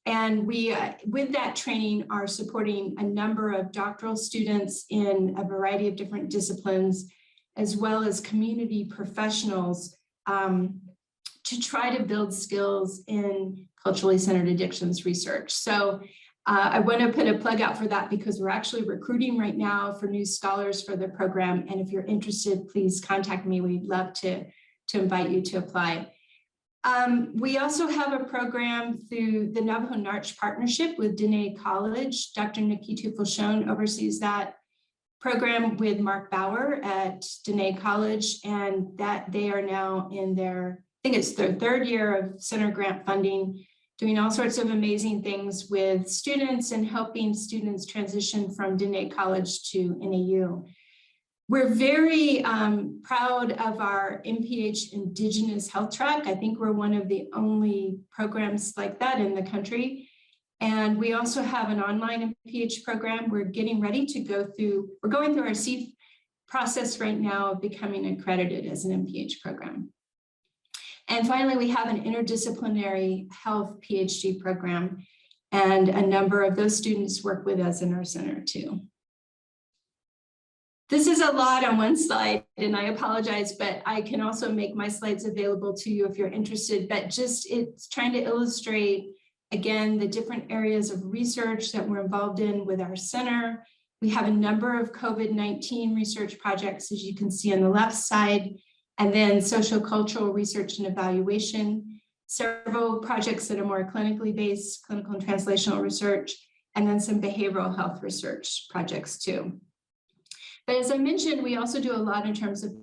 And we, with that training, are supporting a number of doctoral students in a variety of different disciplines, as well as community professionals to try to build skills in culturally centered addictions research. So I want to put a plug out for that because we're actually recruiting right now for new scholars for the program. And if you're interested, please contact me. We'd love to invite you to apply. We also have a program through the Navajo Narch Partnership with Dene College. Dr. Nikki Tufel-Schoen oversees that program with Mark Bauer at Dene College, and that they are now in their, I think it's their third year of center grant funding doing all sorts of amazing things with students and helping students transition from Diné College to NAU. We're very proud of our MPH Indigenous Health Track. I think we're one of the only programs like that in the country. And we also have an online MPH program. We're getting ready to we're going through our CEF process right now of becoming accredited as an MPH program. And finally, we have an interdisciplinary health PhD program, and a number of those students work with us in our center too. This is a lot on one slide, and I apologize, but I can also make my slides available to you if you're interested, but just it's trying to illustrate, again, the different areas of research that we're involved in with our center. We have a number of COVID-19 research projects, as you can see on the left side, and then social cultural research and evaluation, several projects that are more clinically based, clinical and translational research, and then some behavioral health research projects too. But as I mentioned, we also do a lot in terms of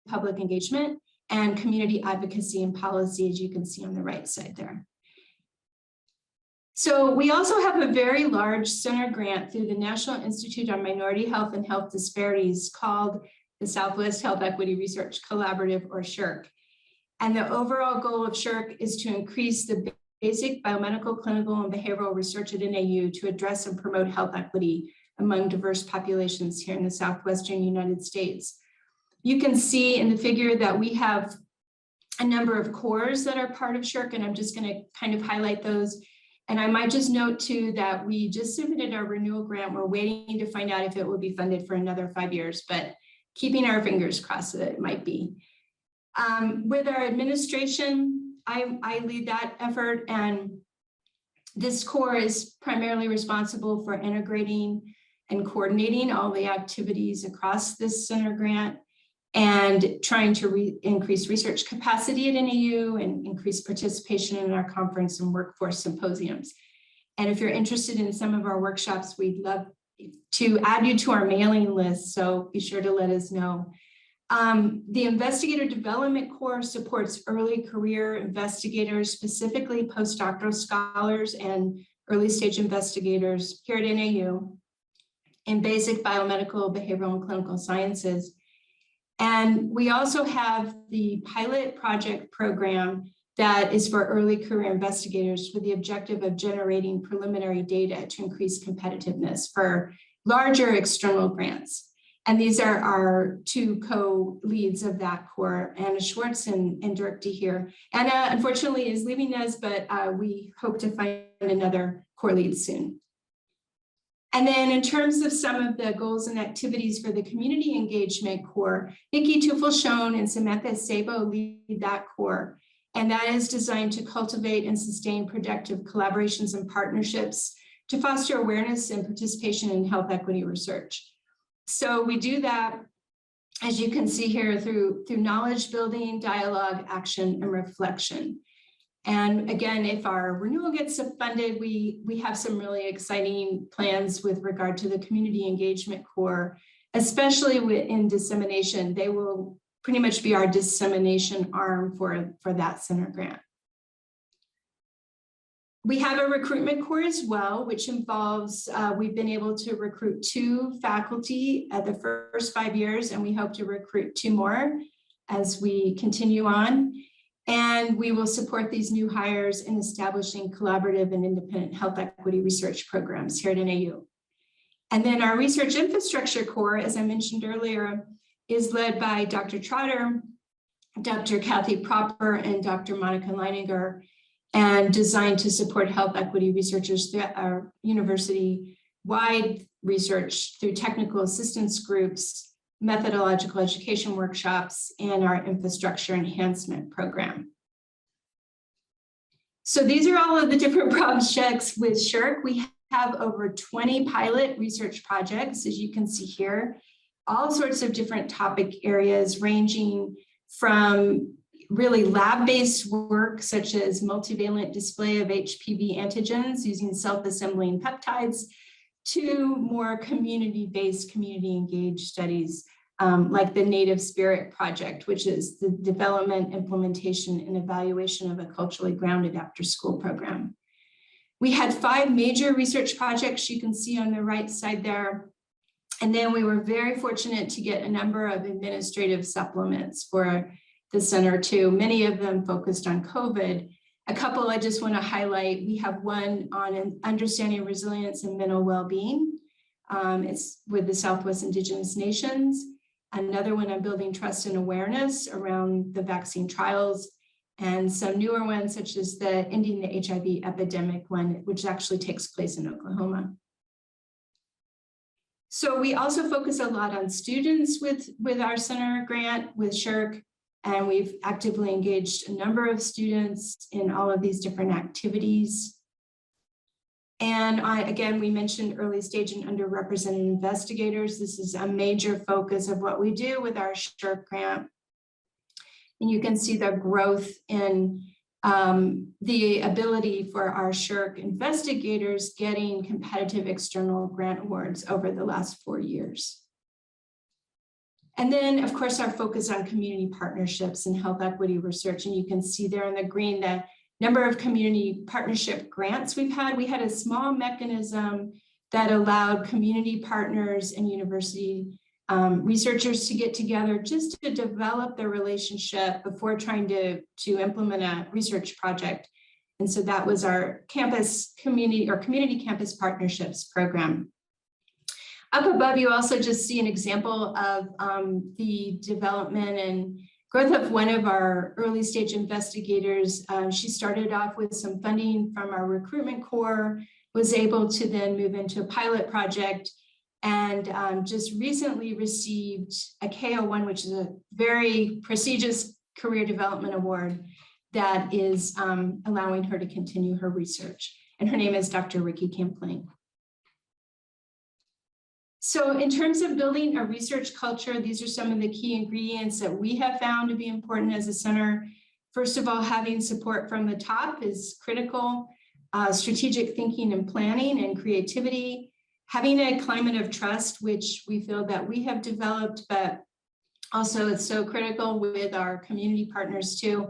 public engagement and community advocacy and policy, as you can see on the right side there. So we also have a very large center grant through the National Institute on Minority Health and Health Disparities called the Southwest Health Equity Research Collaborative, or CHER. And the overall goal of CHER is to increase the basic biomedical, clinical, and behavioral research at NAU to address and promote health equity among diverse populations here in the Southwestern United States. You can see in the figure that we have a number of cores that are part of CHER, and I'm just going to kind of highlight those. And I might just note too that we just submitted our renewal grant. We're waiting to find out if it will be funded for another 5 years, but keeping our fingers crossed that it might be. With our administration, I lead that effort, and this core is primarily responsible for integrating and coordinating all the activities across this center grant and trying to increase research capacity at NAU and increase participation in our conference and workforce symposiums. And if you're interested in some of our workshops, we'd love to add you to our mailing list, so be sure to let us know. The Investigator Development Core supports early career investigators, specifically postdoctoral scholars and early stage investigators here at NAU in basic biomedical, behavioral, and clinical sciences. And we also have the pilot project program that is for early career investigators with the objective of generating preliminary data to increase competitiveness for larger external grants. And these are our two co-leads of that core, Anna Schwartz and Dirk de here. Anna, unfortunately, is leaving us, but we hope to find another core lead soon. And then in terms of some of the goals and activities for the community engagement core, Nikki Tufel-Schoen and Samantha Sabo lead that core. And that is designed to cultivate and sustain productive collaborations and partnerships to foster awareness and participation in health equity research. So we do that, as you can see here, through knowledge building, dialogue, action, and reflection. And again, if our renewal gets funded, we have some really exciting plans with regard to the community engagement core, especially in dissemination. They will pretty much be our dissemination arm for that center grant. We have a recruitment core as well, which involves, we've been able to recruit 2 faculty at the first 5 years, and we hope to recruit 2 more as we continue on. And we will support these new hires in establishing collaborative and independent health equity research programs here at NAU. And then our research infrastructure core, as I mentioned earlier, is led by Dr. Trotter, Dr. Kathy Proper, and Dr. Monica Leininger, and designed to support health equity researchers through our university-wide research through technical assistance groups, methodological education workshops, and our infrastructure enhancement program. So these are all of the different projects with SHERC. We have over 20 pilot research projects, as you can see here, all sorts of different topic areas ranging from really lab-based work, such as multivalent display of HPV antigens using self-assembling peptides, to more community-based, community-engaged studies like the Native Spirit Project, which is the development, implementation, and evaluation of a culturally grounded after-school program. We had 5 major research projects you can see on the right side there. And then we were very fortunate to get a number of administrative supplements for the center too, many of them focused on COVID. A couple I just want to highlight. We have one on understanding resilience and mental well-being. It's with the Southwest Indigenous Nations. Another one on building trust and awareness around the vaccine trials, and some newer ones such as the ending the HIV epidemic one, which actually takes place in Oklahoma. So we also focus a lot on students with our center grant with CHER, and we've actively engaged a number of students in all of these different activities. And again, we mentioned early stage and underrepresented investigators. This is a major focus of what we do with our CHER grant. And you can see the growth in the ability for our CHER investigators getting competitive external grant awards over the last 4 years. And then, of course, our focus on community partnerships and health equity research. And you can see there in the green the number of community partnership grants we've had. We had a small mechanism that allowed community partners and university researchers to get together just to develop their relationship before trying to implement a research project. And so that was our campus community or community campus partnerships program. Up above, you also just see an example of the development and growth of one of our early stage investigators. She started off with some funding from our recruitment corps, was able to then move into a pilot project, and just recently received a KO1, which is a very prestigious career development award that is allowing her to continue her research. And her name is Dr. Ricky Campling. So in terms of building a research culture, these are some of the key ingredients that we have found to be important as a center. First of all, having support from the top is critical. Strategic thinking and planning and creativity. Having a climate of trust, which we feel that we have developed, but also it's so critical with our community partners too.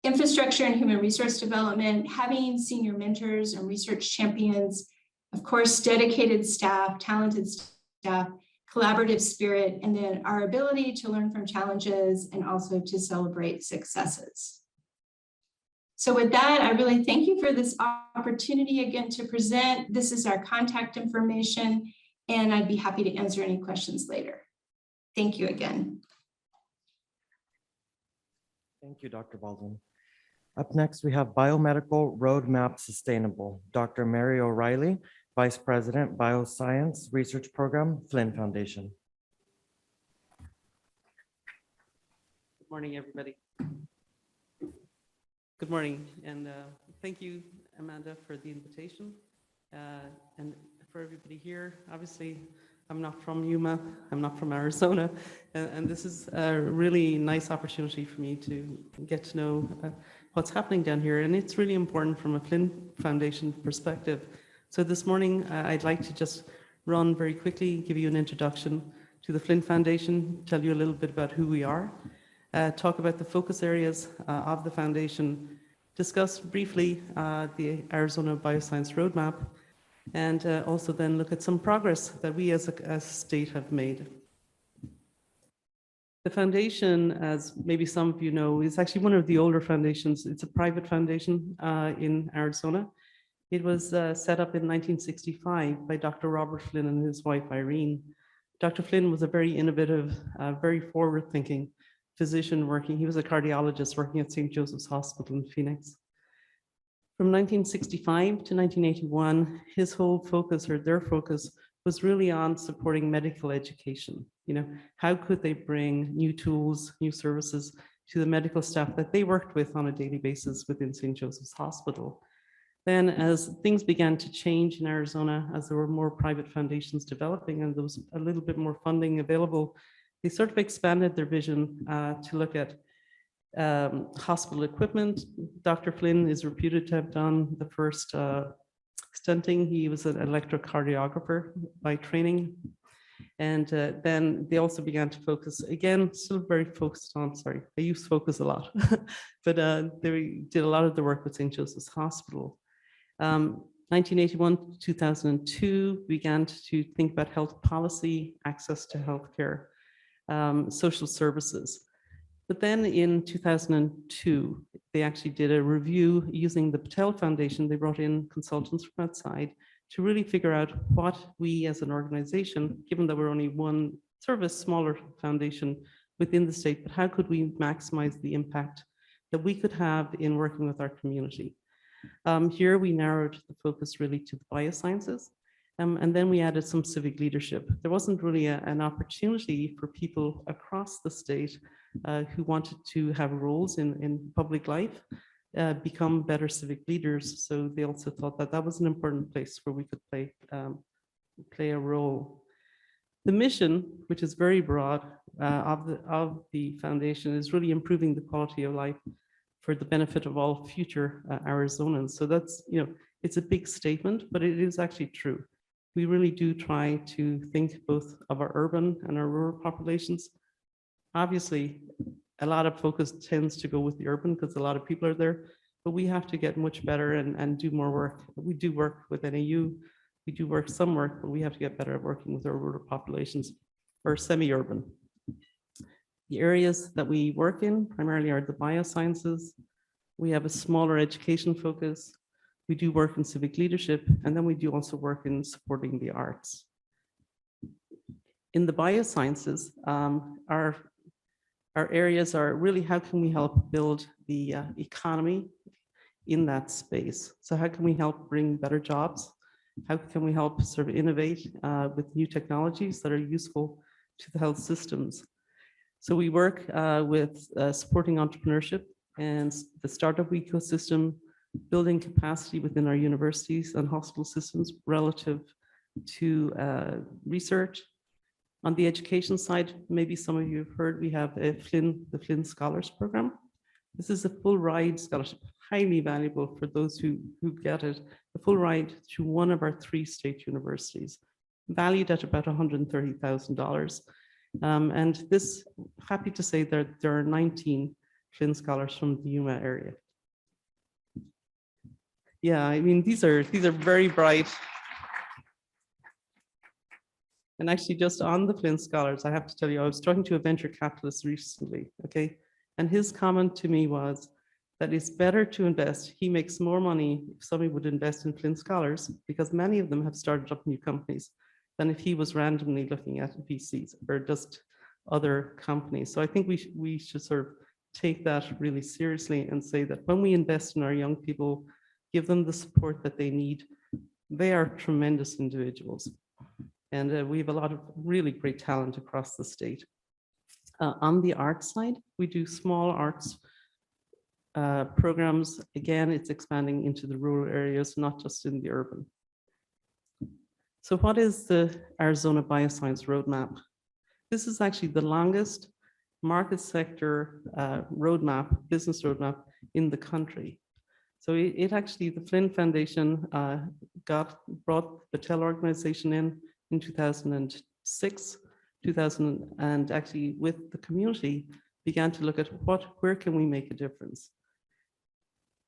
Infrastructure and human resource development, having senior mentors and research champions, of course, dedicated staff, talented staff, collaborative spirit, and then our ability to learn from challenges and also to celebrate successes. So with that, I really thank you for this opportunity again to present. This is our contact information, and I'd be happy to answer any questions later. Thank you again. Thank you, Dr. Baldwin. Up next, we have Biomedical Roadmap Sustainable, Dr. Mary O'Reilly, Vice President, Bioscience Research Program, Flynn Foundation. Good morning, everybody. Good morning, and thank you, Amanda, for the invitation. And for everybody here, obviously, I'm not from Yuma, I'm not from Arizona, and this is a really nice opportunity for me to get to know what's happening down here, and it's really important from a Flynn Foundation perspective. So this morning, I'd like to just run very quickly, give you an introduction to the Flynn Foundation, tell you a little bit about who we are, talk about the focus areas of the foundation, discuss briefly the Arizona Bioscience Roadmap, and also then look at some progress that we as a state have made. The foundation, as maybe some of you know, is actually one of the older foundations. It's a private foundation in Arizona. It was set up in 1965 by Dr. Robert Flynn and his wife, Irene. Dr. Flynn was a very innovative, very forward-thinking physician working. He was a cardiologist working at St. Joseph's Hospital in Phoenix. From 1965 to 1981, his whole focus, or their focus, was really on supporting medical education. You know, how could they bring new tools, new services to the medical staff that they worked with on a daily basis within St. Joseph's Hospital? Then as things began to change in Arizona, as there were more private foundations developing and there was a little bit more funding available, they sort of expanded their vision to look at hospital equipment. Dr. Flynn is reputed to have done the first stenting. He was an electrocardiographer by training. And then they also began to focus, again, still very focused on, sorry, I use focus a lot, but they did a lot of the work with St. Joseph's Hospital. 1981 to 2002, we began to think about health policy, access to healthcare, social services. But then in 2002, they actually did a review using the Patel Foundation. They brought in consultants from outside to really figure out what we as an organization, given that we're only one sort of a smaller foundation within the state, but how could we maximize the impact that we could have in working with our community? Here we narrowed the focus really to the biosciences, and then we added some civic leadership. There wasn't really an opportunity for people across the state who wanted to have roles in public life become better civic leaders. So they also thought that that was an important place where we could play a role. The mission, which is very broad of the foundation, is really improving the quality of life for the benefit of all future Arizonans. So that's, it's a big statement, but it is actually true. We really do try to think both of our urban and our rural populations. Obviously, a lot of focus tends to go with the urban because a lot of people are there, but we have to get much better and do more work. We do work with NAU, we do some work, but we have to get better at working with our rural populations or semi-urban. The areas that we work in primarily are the biosciences. We have a smaller education focus. We do work in civic leadership, and then we do also work in supporting the arts. In the biosciences, our areas are really how can we help build the economy in that space? So how can we help bring better jobs? How can we help sort of innovate with new technologies that are useful to the health systems? So we work with supporting entrepreneurship and the startup ecosystem, building capacity within our universities and hospital systems relative to research. On the education side, maybe some of you have heard, we have the Flynn Scholars Program. This is a full ride scholarship, highly valuable for those who get it, a full ride to one of our 3 state universities, valued at about $130,000. And this, happy to say that there are 19 Flynn Scholars from the Yuma area. Yeah, I mean, these are very bright. And actually just on the Flynn Scholars, I have to tell you, I was talking to a venture capitalist recently, okay? And his comment to me was that it's better to invest. He makes more money if somebody would invest in Flynn Scholars because many of them have started up new companies than if he was randomly looking at VCs or just other companies. So I think we should sort of take that really seriously and say that when we invest in our young people, give them the support that they need. They are tremendous individuals. And we have a lot of really great talent across the state. On the arts side, we do small arts programs. Again, it's expanding into the rural areas, not just in the urban. So what is the Arizona Bioscience Roadmap? This is actually the longest market sector roadmap, business roadmap in the country. So it actually, the Flynn Foundation brought the Patel organization in 2006, and actually with the community began to look at where can we make a difference.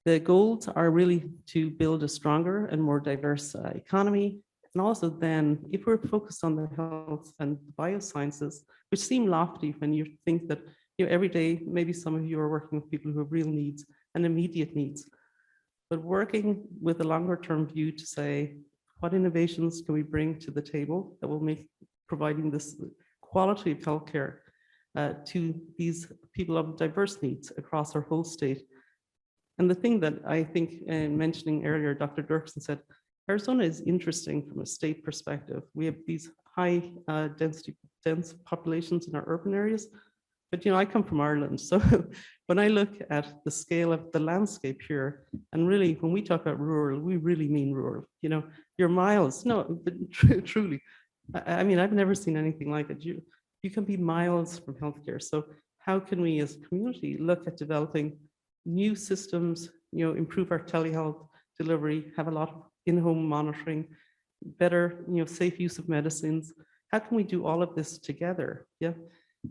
The goals are really to build a stronger and more diverse economy. And also then, if we're focused on the health and biosciences, which seem lofty when you think that every day, maybe some of you are working with people who have real needs and immediate needs, but working with a longer term view to say, what innovations can we bring to the table that will make providing this quality of healthcare to these people of diverse needs across our whole state? And the thing that I think, mentioning earlier, Dr. Dirksen said, Arizona is interesting from a state perspective. We have these high dense populations in our urban areas, but I come from Ireland. So when I look at the scale of the landscape here, and really when we talk about rural, we really mean rural. Your miles, no, but truly. I mean, I've never seen anything like it. You can be miles from healthcare. So how can we as a community look at developing new systems, improve our telehealth delivery, have a lot of in-home monitoring, better, safe use of medicines. How can we do all of this together? Yeah.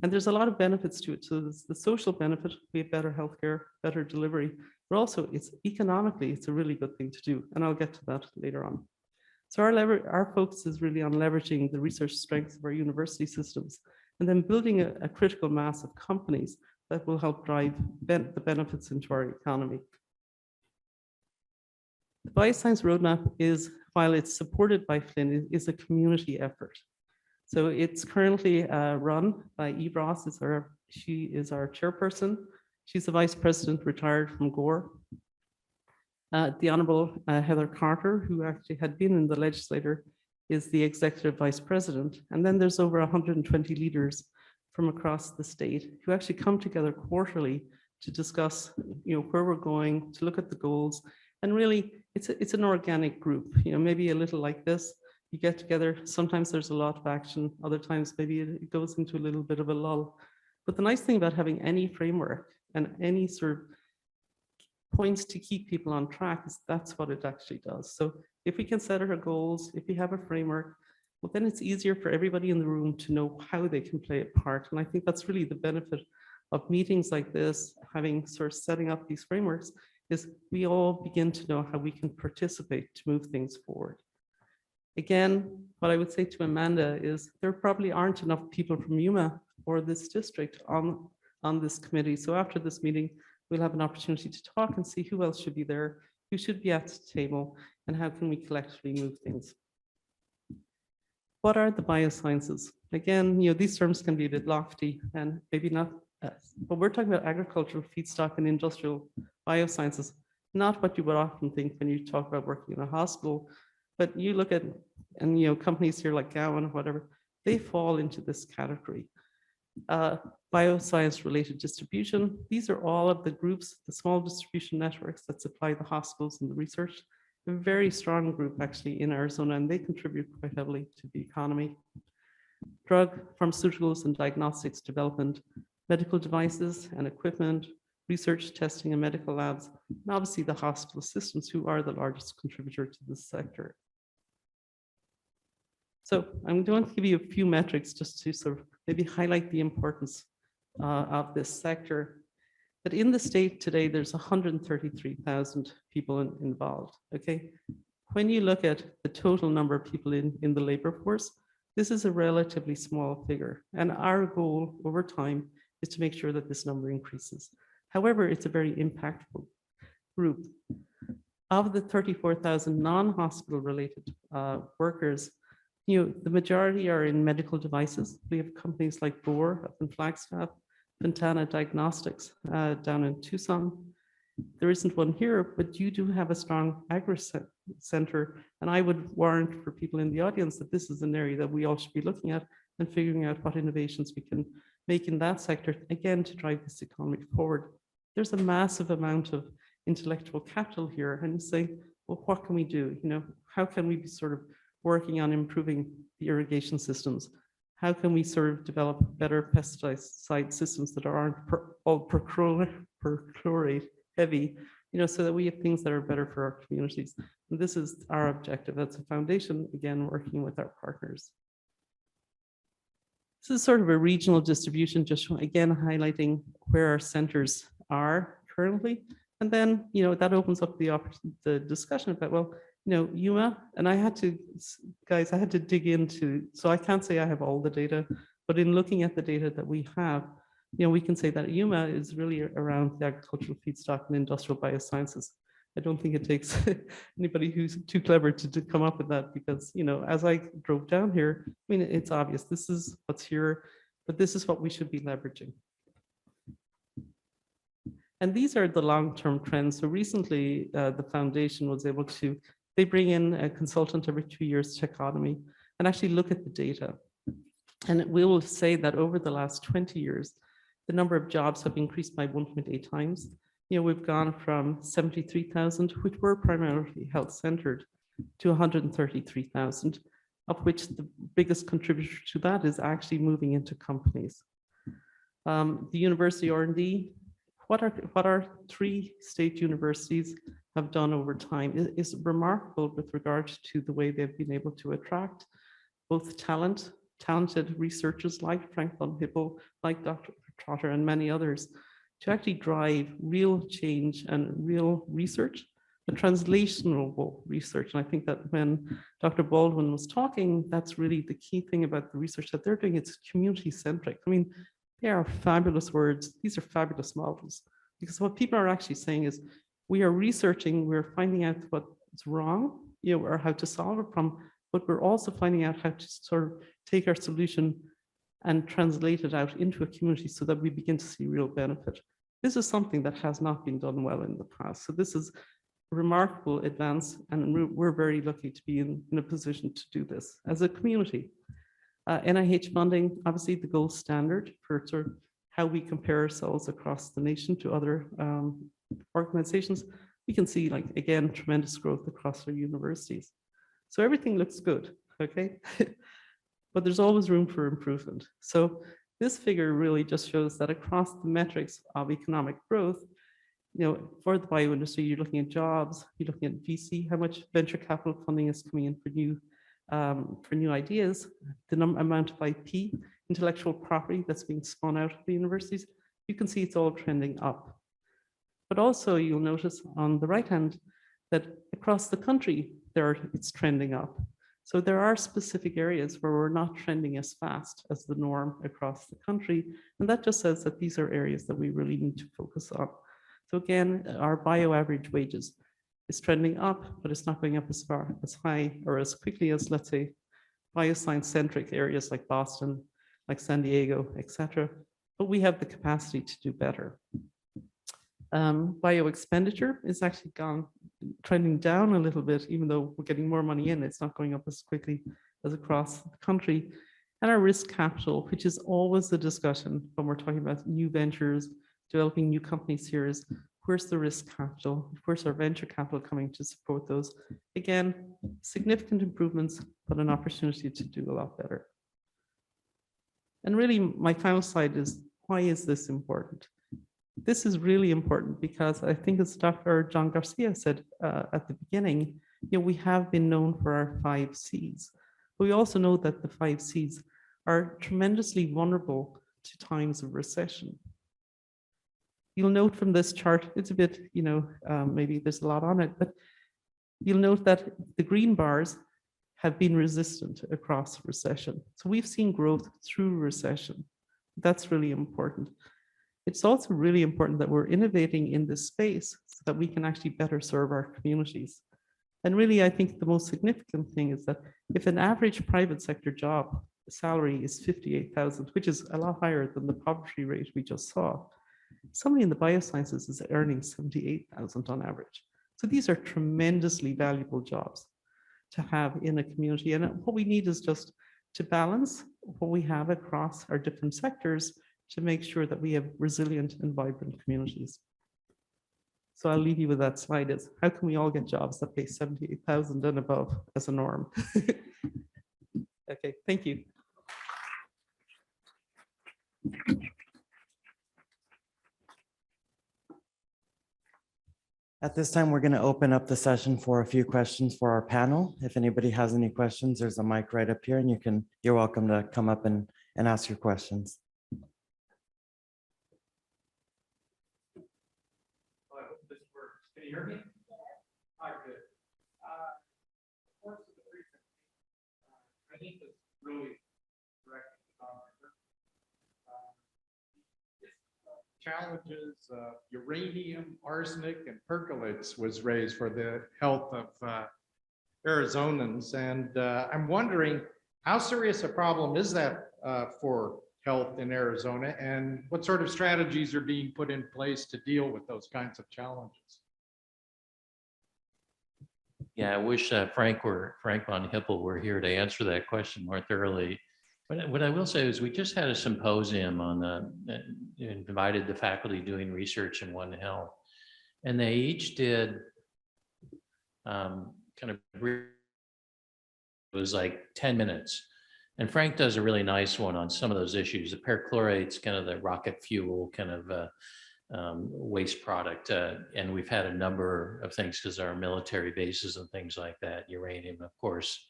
And there's a lot of benefits to it. So there's the social benefit, we have better healthcare, better delivery. but also it's economically, it's a really good thing to do. And I'll get to that later on. So our focus is really on leveraging the research strengths of our university systems and then building a critical mass of companies that will help drive the benefits into our economy. The Bioscience Roadmap is, while it's supported by Flynn, is a community effort. So it's currently run by ABRC. She is our chairperson. She's the vice president retired from Gore. The Honorable Heather Carter, who actually had been in the legislature, is the executive vice president. And then there's over 120 leaders from across the state who actually come together quarterly to discuss, where we're going, to look at the goals. And really, it's an organic group, maybe a little like this. You get together, sometimes there's a lot of action, other times maybe it goes into a little bit of a lull. But the nice thing about having any framework and any sort of points to keep people on track is that's what it actually does. So if we can set our goals, if we have a framework, well, then it's easier for everybody in the room to know how they can play a part. And I think that's really the benefit of meetings like this, having sort of setting up these frameworks, is we all begin to know how we can participate to move things forward. Again, what I would say to Amanda is there probably aren't enough people from Yuma or this district on this committee. So after this meeting, we'll have an opportunity to talk and see who else should be there, who should be at the table, and how can we collectively move things. What are the biosciences? Again, these terms can be a bit lofty and maybe not, but we're talking about agricultural feedstock and industrial biosciences, not what you would often think when you talk about working in a hospital, but you look at, and companies here like Gowan or whatever, they fall into this category. Bioscience related distribution, these are all of the groups, the small distribution networks that supply the hospitals and the research. A very strong group actually in Arizona, and they contribute quite heavily to the economy. Drug, pharmaceuticals and diagnostics development, medical devices and equipment, research, testing and medical labs, and obviously the hospital systems, who are the largest contributor to this sector. So I'm going to give you a few metrics just to sort of maybe highlight the importance of this sector. But in the state today, there's 133,000 people involved, okay? When you look at the total number of people in the labor force, this is a relatively small figure. And our goal over time is to make sure that this number increases. However, it's a very impactful group. Of the 34,000 non-hospital related workers, the majority are in medical devices. We have companies like Bohr up in Flagstaff, Ventana Diagnostics down in Tucson. There isn't one here, but you do have a strong agri center. And I would warrant for people in the audience that this is an area that we all should be looking at and figuring out what innovations we can make in that sector, again, to drive this economy forward. There's a massive amount of intellectual capital here, and you say, well, what can we do? How can we be sort of working on improving the irrigation systems? How can we sort of develop better pesticide systems that aren't all perchlorate heavy, so that we have things that are better for our communities? And this is our objective. That's a foundation, again, working with our partners. This is sort of a regional distribution, just again highlighting where our centers are currently. And then, that opens up the discussion about, well, Yuma, and I had to dig into, so I can't say I have all the data, but in looking at the data that we have, we can say that Yuma is really around the agricultural feedstock and industrial biosciences. I don't think it takes anybody who's too clever to come up with that, because, as I drove down here, it's obvious, this is what's here, but this is what we should be leveraging. And these are the long-term trends. So recently, the foundation was able to, they bring in a consultant every 2 years to economy and actually look at the data. And we will say that over the last 20 years, the number of jobs have increased by 1.8 times. We've gone from 73,000, which were primarily health-centered, to 133,000, of which the biggest contributor to that is actually moving into companies. The university R&D, what our 3 state universities have done over time is remarkable with regard to the way they've been able to attract both talented researchers like Frank von Hippel, like Dr. Trotter, and many others, to actually drive real change and real research, the translational research. And I think that when Dr. Baldwin was talking, that's really the key thing about the research that they're doing. It's community-centric. I mean, they are fabulous words. These are fabulous models. Because what people are actually saying is, we are researching, we're finding out what's wrong, or how to solve a problem, but we're also finding out how to sort of take our solution and translate it out into a community so that we begin to see real benefit. This is something that has not been done well in the past. So this is a remarkable advance, and we're very lucky to be in a position to do this as a community. NIH funding, obviously the gold standard for sort of how we compare ourselves across the nation to other organizations. We can see, like, again, tremendous growth across our universities. So everything looks good, okay? But there's always room for improvement. So this figure really just shows that across the metrics of economic growth, for the bio industry, you're looking at jobs, you're looking at VC, how much venture capital funding is coming in for new ideas, the amount of IP, intellectual property that's being spun out of the universities. You can see it's all trending up. But also you'll notice on the right hand that across the country, it's trending up. So there are specific areas where we're not trending as fast as the norm across the country. And that just says that these are areas that we really need to focus on. So again, our bio average wages is trending up, but it's not going up as far, as high, or as quickly as, let's say, bioscience-centric areas like Boston, like San Diego, et cetera. But we have the capacity to do better. Bio expenditure is actually trending down a little bit, even though we're getting more money in, it's not going up as quickly as across the country. And our risk capital, which is always the discussion when we're talking about new ventures, developing new companies here, is where's the risk capital? Where's our venture capital coming to support those? Again, significant improvements, but an opportunity to do a lot better. And really, my final slide is, why is this important? This is really important because I think, as Dr. John Garcia said at the beginning, we have been known for our 5 Cs. But we also know that the 5 Cs are tremendously vulnerable to times of recession. You'll note from this chart, it's a bit, maybe there's a lot on it, but you'll note that the green bars have been resistant across recession. So we've seen growth through recession. That's really important. It's also really important that we're innovating in this space so that we can actually better serve our communities. And really, I think the most significant thing is that if an average private sector job salary is 58,000, which is a lot higher than the poverty rate we just saw, somebody in the biosciences is earning 78,000 on average. So these are tremendously valuable jobs to have in a community. And what we need is just to balance what we have across our different sectors to make sure that we have resilient and vibrant communities. So I'll leave you with that slide, is how can we all get jobs that pay 78,000 and above as a norm? Okay, thank you. At this time, we're going to open up the session for a few questions for our panel. If anybody has any questions, there's a mic right up here, and you're welcome to come up and ask your questions. Can you hear me? Hi, good. Of course, the recent, I think it's really direct. Challenges, uranium, arsenic, and percolates was raised for the health of Arizonans. And I'm wondering, how serious a problem is that for health in Arizona, and what sort of strategies are being put in place to deal with those kinds of challenges? Yeah, I wish Frank von Hippel were here to answer that question more thoroughly. But what I will say is we just had a symposium on invited the faculty doing research in One Health, and they each did kind of, it was like 10 minutes. And Frank does a really nice one on some of those issues. The perchlorate's kind of the rocket fuel kind of waste product. And we've had a number of things because our military bases and things like that, uranium, of course,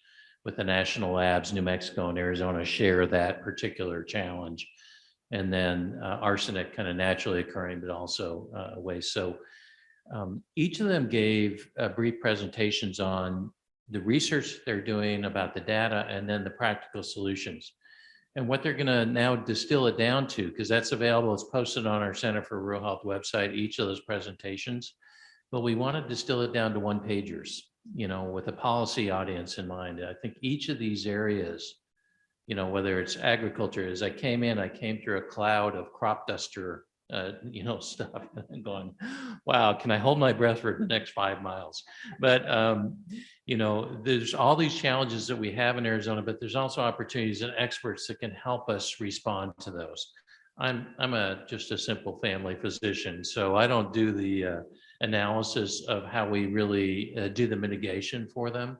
with the national labs, New Mexico and Arizona share that particular challenge. and then arsenic kind of naturally occurring, but also waste. So each of them gave brief presentations on the research they're doing about the data and then the practical solutions. And what they're going to now distill it down to, because that's available, it's posted on our Center for Rural Health website, each of those presentations. But we want to distill it down to one-pagers, with a policy audience in mind. I think each of these areas, whether it's agriculture, as I came through a cloud of crop duster, stuff and going, wow, can I hold my breath for the next 5 miles? But, there's all these challenges that we have in Arizona, but there's also opportunities and experts that can help us respond to those. I'm just a simple family physician, so I don't do the analysis of how we really do the mitigation for them.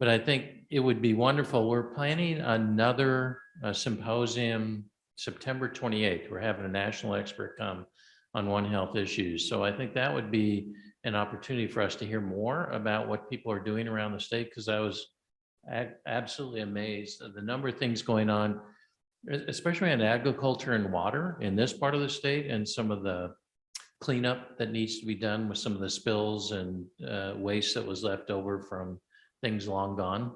But I think it would be wonderful. We're planning another symposium September 28th. We're having a national expert come on One Health issues. So I think that would be an opportunity for us to hear more about what people are doing around the state, because I was absolutely amazed at the number of things going on, especially in agriculture and water in this part of the state, and some of the cleanup that needs to be done with some of the spills and waste that was left over from things long gone.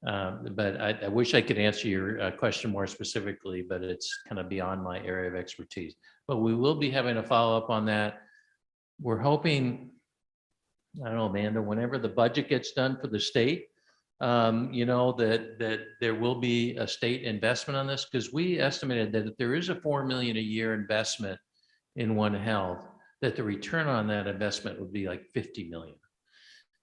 But I wish I could answer your question more specifically, but it's kind of beyond my area of expertise. But we will be having a follow-up on that. We're hoping, I don't know, Amanda, whenever the budget gets done for the state, that there will be a state investment on this, because we estimated that if there is a $4 million a year investment in One Health, that the return on that investment would be like 50 million.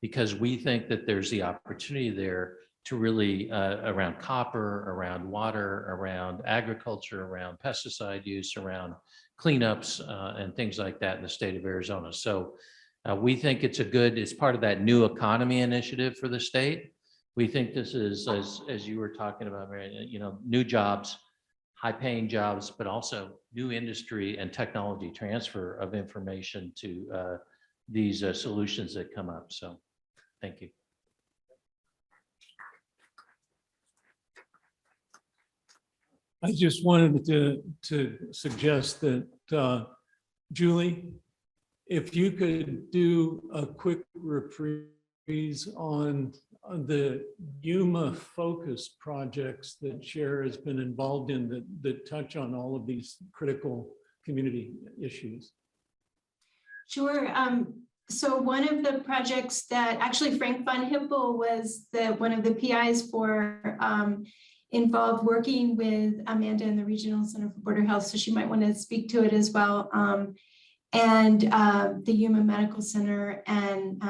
Because we think that there's the opportunity there to really around copper, around water, around agriculture, around pesticide use, around cleanups and things like that in the state of Arizona. So we think it's part of that new economy initiative for the state. We think this is, as you were talking about, Mary, new jobs, high paying jobs, but also new industry and technology transfer of information to these solutions that come up. So thank you. I just wanted to suggest that, Julie, if you could do a quick reprise on the Yuma focus projects that CHER has been involved in that touch on all of these critical community issues. Sure. So one of the projects that actually Frank von Hippel was one of the PIs for involved working with Amanda in the Regional Center for Border Health, so she might want to speak to it as well. And the Yuma Medical Center, and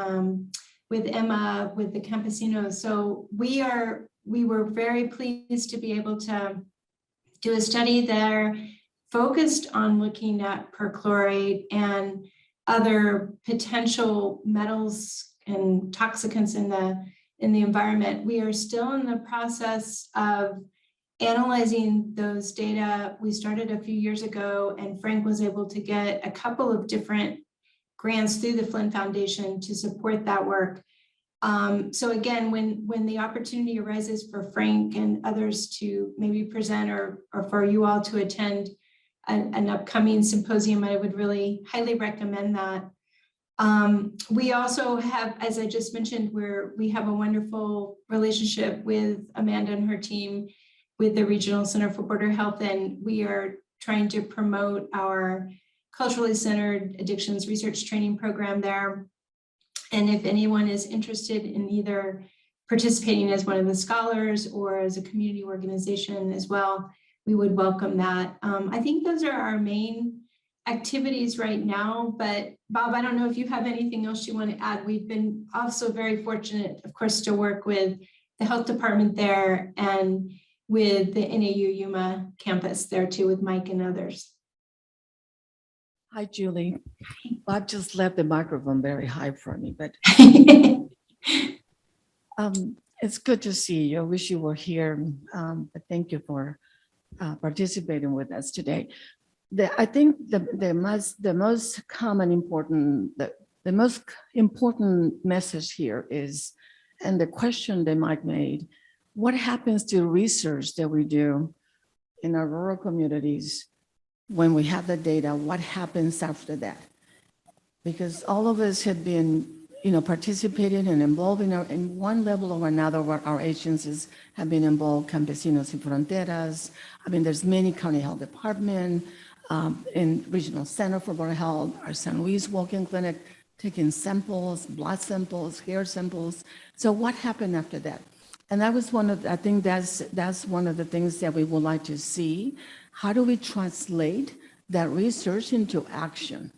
with Emma with the Campesinos. So we were very pleased to be able to do a study there focused on looking at perchlorate and other potential metals and toxicants in the environment. We are still in the process of analyzing those data. We started a few years ago, and Frank was able to get a couple of different grants through the Flynn Foundation to support that work. So again, when the opportunity arises for Frank and others to maybe present, or for you all to attend an upcoming symposium, I would really highly recommend that. We also have, as I just mentioned, we have a wonderful relationship with Amanda and her team with the Regional Center for Border Health, and we are trying to promote our culturally centered addictions research training program there. And if anyone is interested in either participating as one of the scholars or as a community organization as well, we would welcome that. I think those are our main activities right now, but Bob, I don't know if you have anything else you want to add. We've been also very fortunate, of course, to work with the health department there and with the NAU Yuma campus there too, with Mike and others. Hi, Julie. Bob just left the microphone very high for me, but it's good to see you. I wish you were here, but thank you for participating with us today. I think the most common the most important message here is, and the question that Mike made, what happens to research that we do in our rural communities when we have the data, what happens after that? Because all of us have been, participating and involved in one level or another where our agencies have been involved, Campesinos Sin Fronteras. I mean, there's many county health department, in Regional Center for Rural Health, our San Luis Walk-in Clinic, taking samples, blood samples, hair samples. So what happened after that? And that was I think that's one of the things that we would like to see. How do we translate that research into action?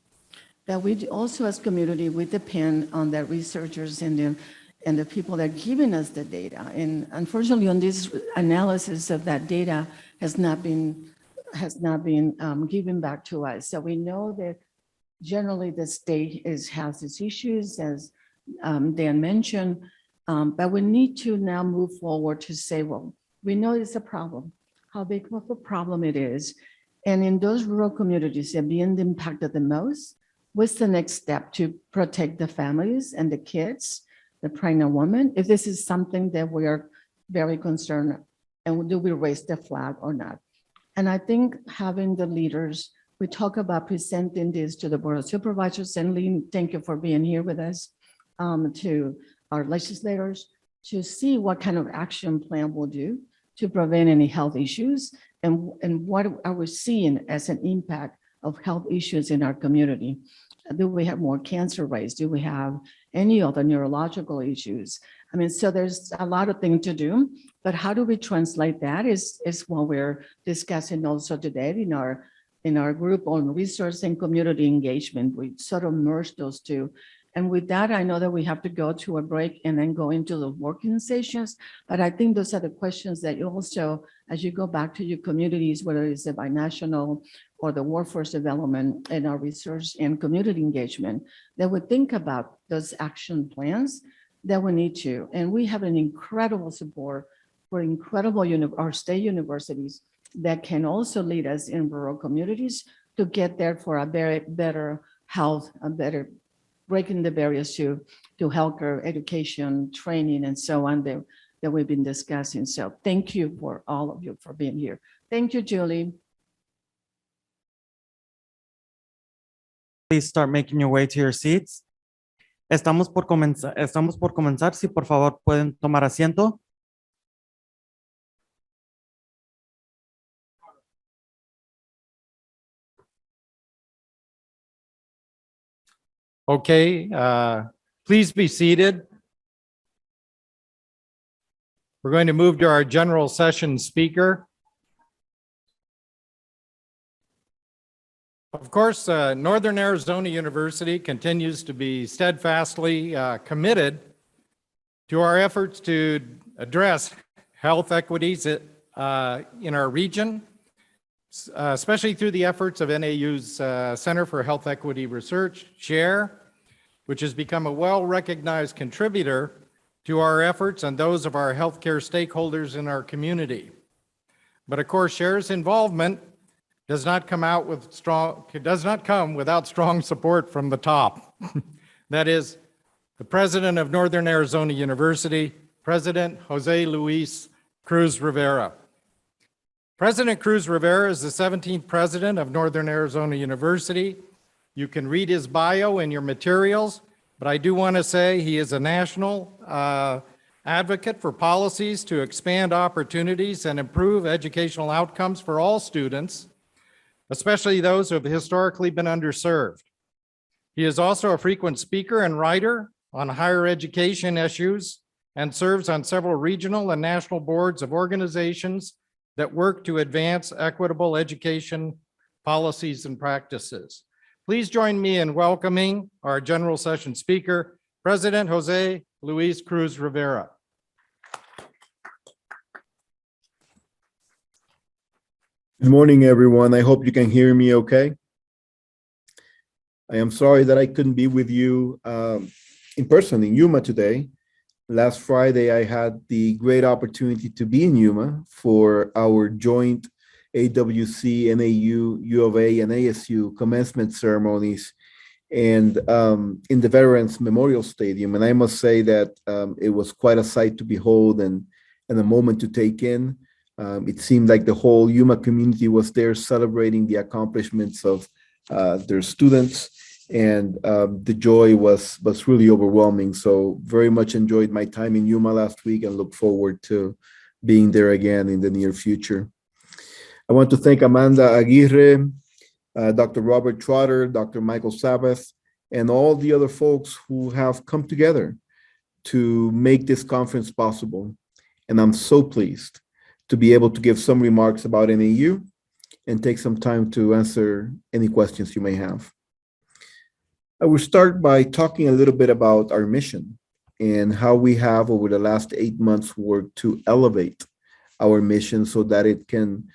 That we also, as community, we depend on the researchers and the people that are giving us the data. And unfortunately, on this analysis of that data has not been given back to us. So we know that generally the state has its issues, as Dan mentioned, but we need to now move forward to say, well, we know it's a problem, how big of a problem it is. And in those rural communities that are being impacted the most, what's the next step to protect the families and the kids, the pregnant woman, if this is something that we are very concerned, and do we raise the flag or not? And I think having the leaders, we talk about presenting this to the Board of Supervisors, and Lee, thank you for being here with us, to our legislators, to see what kind of action plan we'll do to prevent any health issues, and what are we seeing as an impact of health issues in our community. Do we have more cancer rates? Do we have any other neurological issues? I mean, so there's a lot of things to do, but how do we translate that is what we're discussing also today in our group on resource and community engagement. We sort of merge those two. And with that, I know that we have to go to a break and then go into the working sessions, but I think those are the questions that you also, as you go back to your communities, whether it's the binational or the workforce development and our research and community engagement, that we think about those action plans that we need to. And we have an incredible support for our state universities that can also lead us in rural communities to get there for a very better health, a better breaking the barriers to healthcare, education, training, and so on that we've been discussing. So thank you for all of you for being here. Thank you, Julie. Please start making your way to your seats. Estamos por comenzar. Si por favor pueden tomar asiento. Okay, please be seated. We're going to move to our general session speaker. Of course, Northern Arizona University continues to be steadfastly committed to our efforts to address health equities in our region, especially through the efforts of NAU's Center for Health Equity Research, CHER, which has become a well-recognized contributor to our efforts and those of our healthcare stakeholders in our community. But of course, CHER's involvement does not come without strong support from the top. That is, the president of Northern Arizona University, President Jose Luis Cruz Rivera. President Cruz Rivera is the 17th president of Northern Arizona University. You can read his bio in your materials, but I do want to say he is a national advocate for policies to expand opportunities and improve educational outcomes for all students, especially those who have historically been underserved. He is also a frequent speaker and writer on higher education issues and serves on several regional and national boards of organizations that work to advance equitable education policies and practices. Please join me in welcoming our general session speaker, President Jose Luis Cruz Rivera. Good morning, everyone. I hope you can hear me okay. I am sorry that I couldn't be with you in person in Yuma today. Last Friday, I had the great opportunity to be in Yuma for our joint AWC, NAU, U of A, and ASU commencement ceremonies and in the Veterans Memorial Stadium. And I must say that it was quite a sight to behold and a moment to take in. It seemed like the whole Yuma community was there celebrating the accomplishments of their students, and the joy was really overwhelming. So very much enjoyed my time in Yuma last week and look forward to being there again in the near future. I want to thank Amanda Aguirre, Dr. Robert Trotter, Dr. Michael Sabbath, and all the other folks who have come together to make this conference possible. And I'm so pleased to be able to give some remarks about NAU and take some time to answer any questions you may have. I will start by talking a little bit about our mission and how we have over the last 8 months worked to elevate our mission so that it can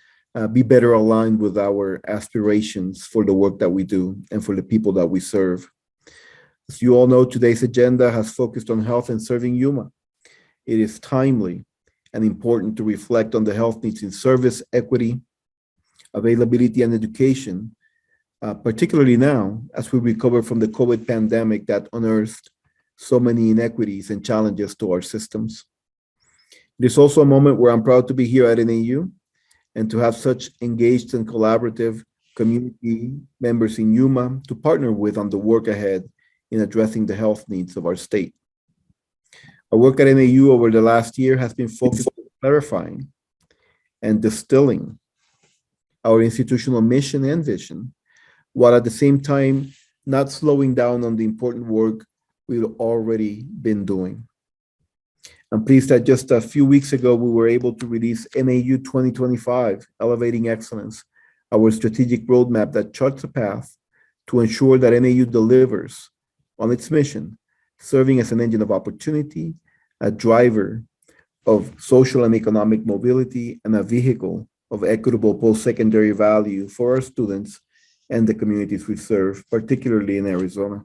be better aligned with our aspirations for the work that we do and for the people that we serve. As you all know, today's agenda has focused on health and serving Yuma. It is timely and important to reflect on the health needs in service, equity, availability, and education, particularly now as we recover from the COVID pandemic that unearthed so many inequities and challenges to our systems. It is also a moment where I'm proud to be here at NAU and to have such engaged and collaborative community members in Yuma to partner with on the work ahead in addressing the health needs of our state. Our work at NAU over the last year has been focused on clarifying and distilling our institutional mission and vision, while at the same time not slowing down on the important work we've already been doing. I'm pleased that just a few weeks ago, we were able to release NAU 2025, Elevating Excellence, our strategic roadmap that charts a path to ensure that NAU delivers on its mission, serving as an engine of opportunity, a driver of social and economic mobility, and a vehicle of equitable post-secondary value for our students and the communities we serve, particularly in Arizona.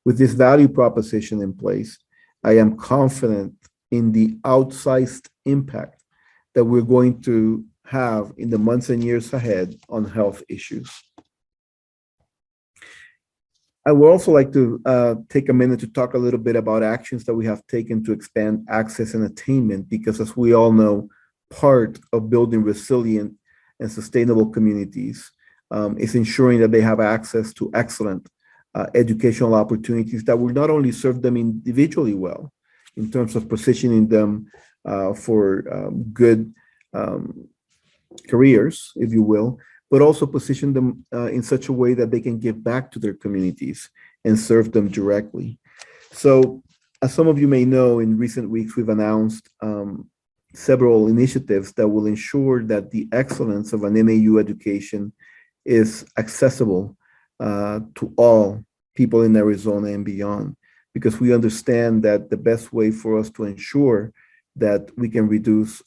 With this value proposition in place, I am confident in the outsized impact that we're going to have in the months and years ahead on health issues. I would also like to take a minute to talk a little bit about actions that we have taken to expand access and attainment, because as we all know, part of building resilient and sustainable communities is ensuring that they have access to excellent educational opportunities that will not only serve them individually well in terms of positioning them for good careers, if you will, but also position them in such a way that they can give back to their communities and serve them directly. So, as some of you may know, in recent weeks, we've announced several initiatives that will ensure that the excellence of an NAU education is accessible to all people in Arizona and beyond, because we understand that the best way for us to ensure that we can reduce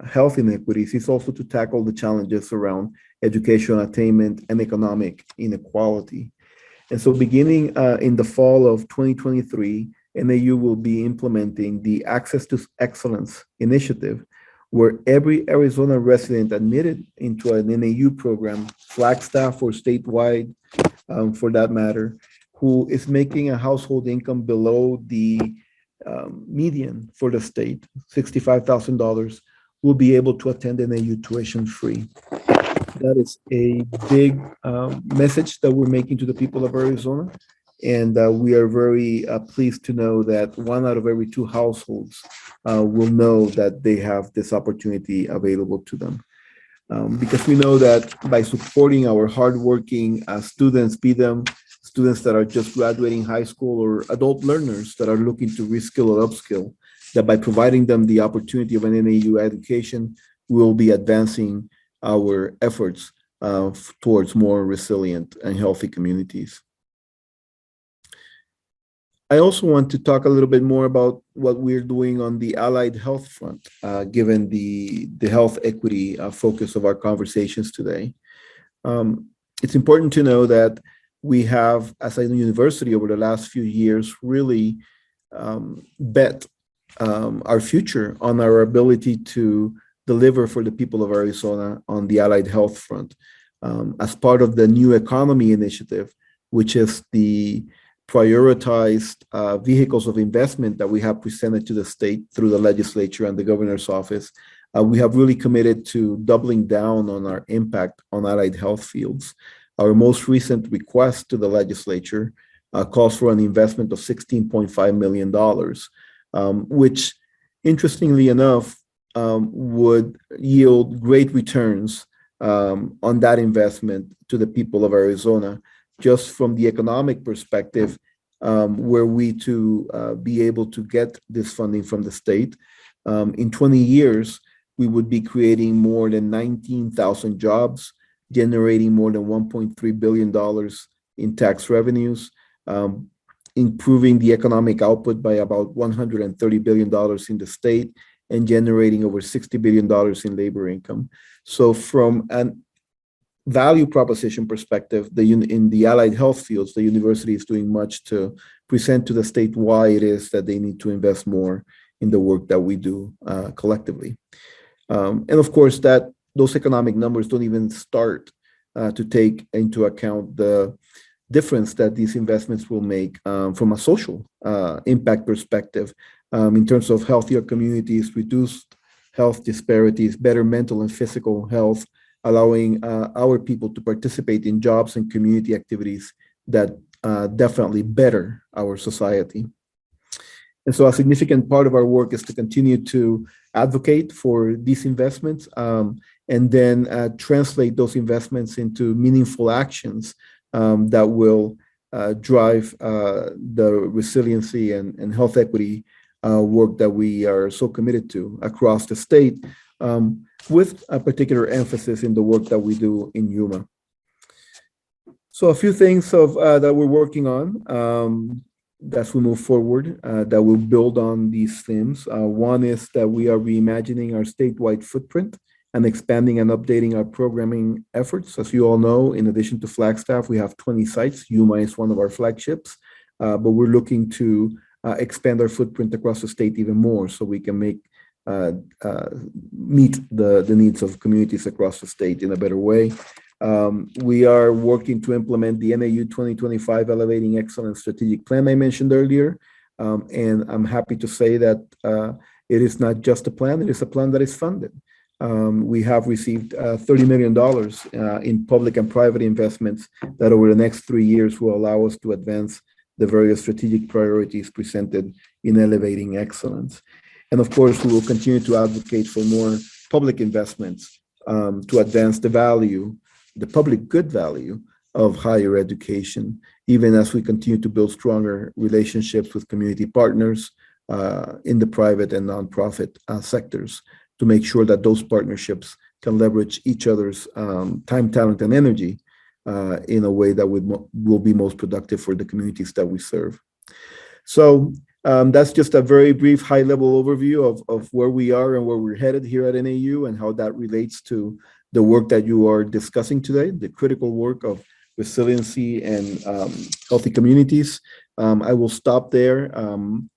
health inequities is also to tackle the challenges around educational attainment and economic inequality. And so beginning in the fall of 2023, NAU will be implementing the Access to Excellence initiative, where every Arizona resident admitted into an NAU program, Flagstaff or statewide for that matter, who is making a household income below the median for the state, $65,000, will be able to attend NAU tuition free. That is a big message that we're making to the people of Arizona. And we are very pleased to know that 1 out of every 2 households will know that they have this opportunity available to them. Because we know that by supporting our hardworking students, be them students that are just graduating high school or adult learners that are looking to reskill or upskill, that by providing them the opportunity of an NAU education, we'll be advancing our efforts towards more resilient and healthy communities. I also want to talk a little bit more about what we're doing on the allied health front, given the health equity focus of our conversations today. It's important to know that we have, as a university over the last few years, really bet our future on our ability to deliver for the people of Arizona on the allied health front. As part of the New Economy Initiative, which is the prioritized vehicles of investment that we have presented to the state through the legislature and the governor's office, we have really committed to doubling down on our impact on allied health fields. Our most recent request to the legislature calls for an investment of $16.5 million, which, interestingly enough, would yield great returns on that investment to the people of Arizona, just from the economic perspective, were we to be able to get this funding from the state. In 20 years, we would be creating more than 19,000 jobs, generating more than $1.3 billion in tax revenues, improving the economic output by about $130 billion in the state, and generating over $60 billion in labor income. So from an value proposition perspective, in the allied health fields, the university is doing much to present to the state why it is that they need to invest more in the work that we do collectively. And of course, that those economic numbers don't even start to take into account the difference that these investments will make from a social impact perspective, in terms of healthier communities, reduced health disparities, better mental and physical health, allowing our people to participate in jobs and community activities that definitely better our society. And so a significant part of our work is to continue to advocate for these investments, and then translate those investments into meaningful actions that will drive the resiliency and health equity work that we are so committed to across the state, with a particular emphasis in the work that we do in Yuma. So a few things that we're working on as we move forward that will build on these themes. One is that we are reimagining our statewide footprint and expanding and updating our programming efforts. As you all know, in addition to Flagstaff, we have 20 sites. Yuma is one of our flagships, but we're looking to expand our footprint across the state even more so we can meet the needs of communities across the state in a better way. We are working to implement the NAU 2025 Elevating Excellence Strategic Plan I mentioned earlier. And I'm happy to say that it is not just a plan, it is a plan that is funded. We have received $30 million in public and private investments that over the next 3 years will allow us to advance the various strategic priorities presented in elevating excellence. And of course, we will continue to advocate for more public investments to advance the public good value of higher education, even as we continue to build stronger relationships with community partners in the private and nonprofit sectors to make sure that those partnerships can leverage each other's time, talent, and energy in a way that will be most productive for the communities that we serve. So that's just a very brief high-level overview of where we are and where we're headed here at NAU and how that relates to the work that you are discussing today, the critical work of resiliency and healthy communities. I will stop there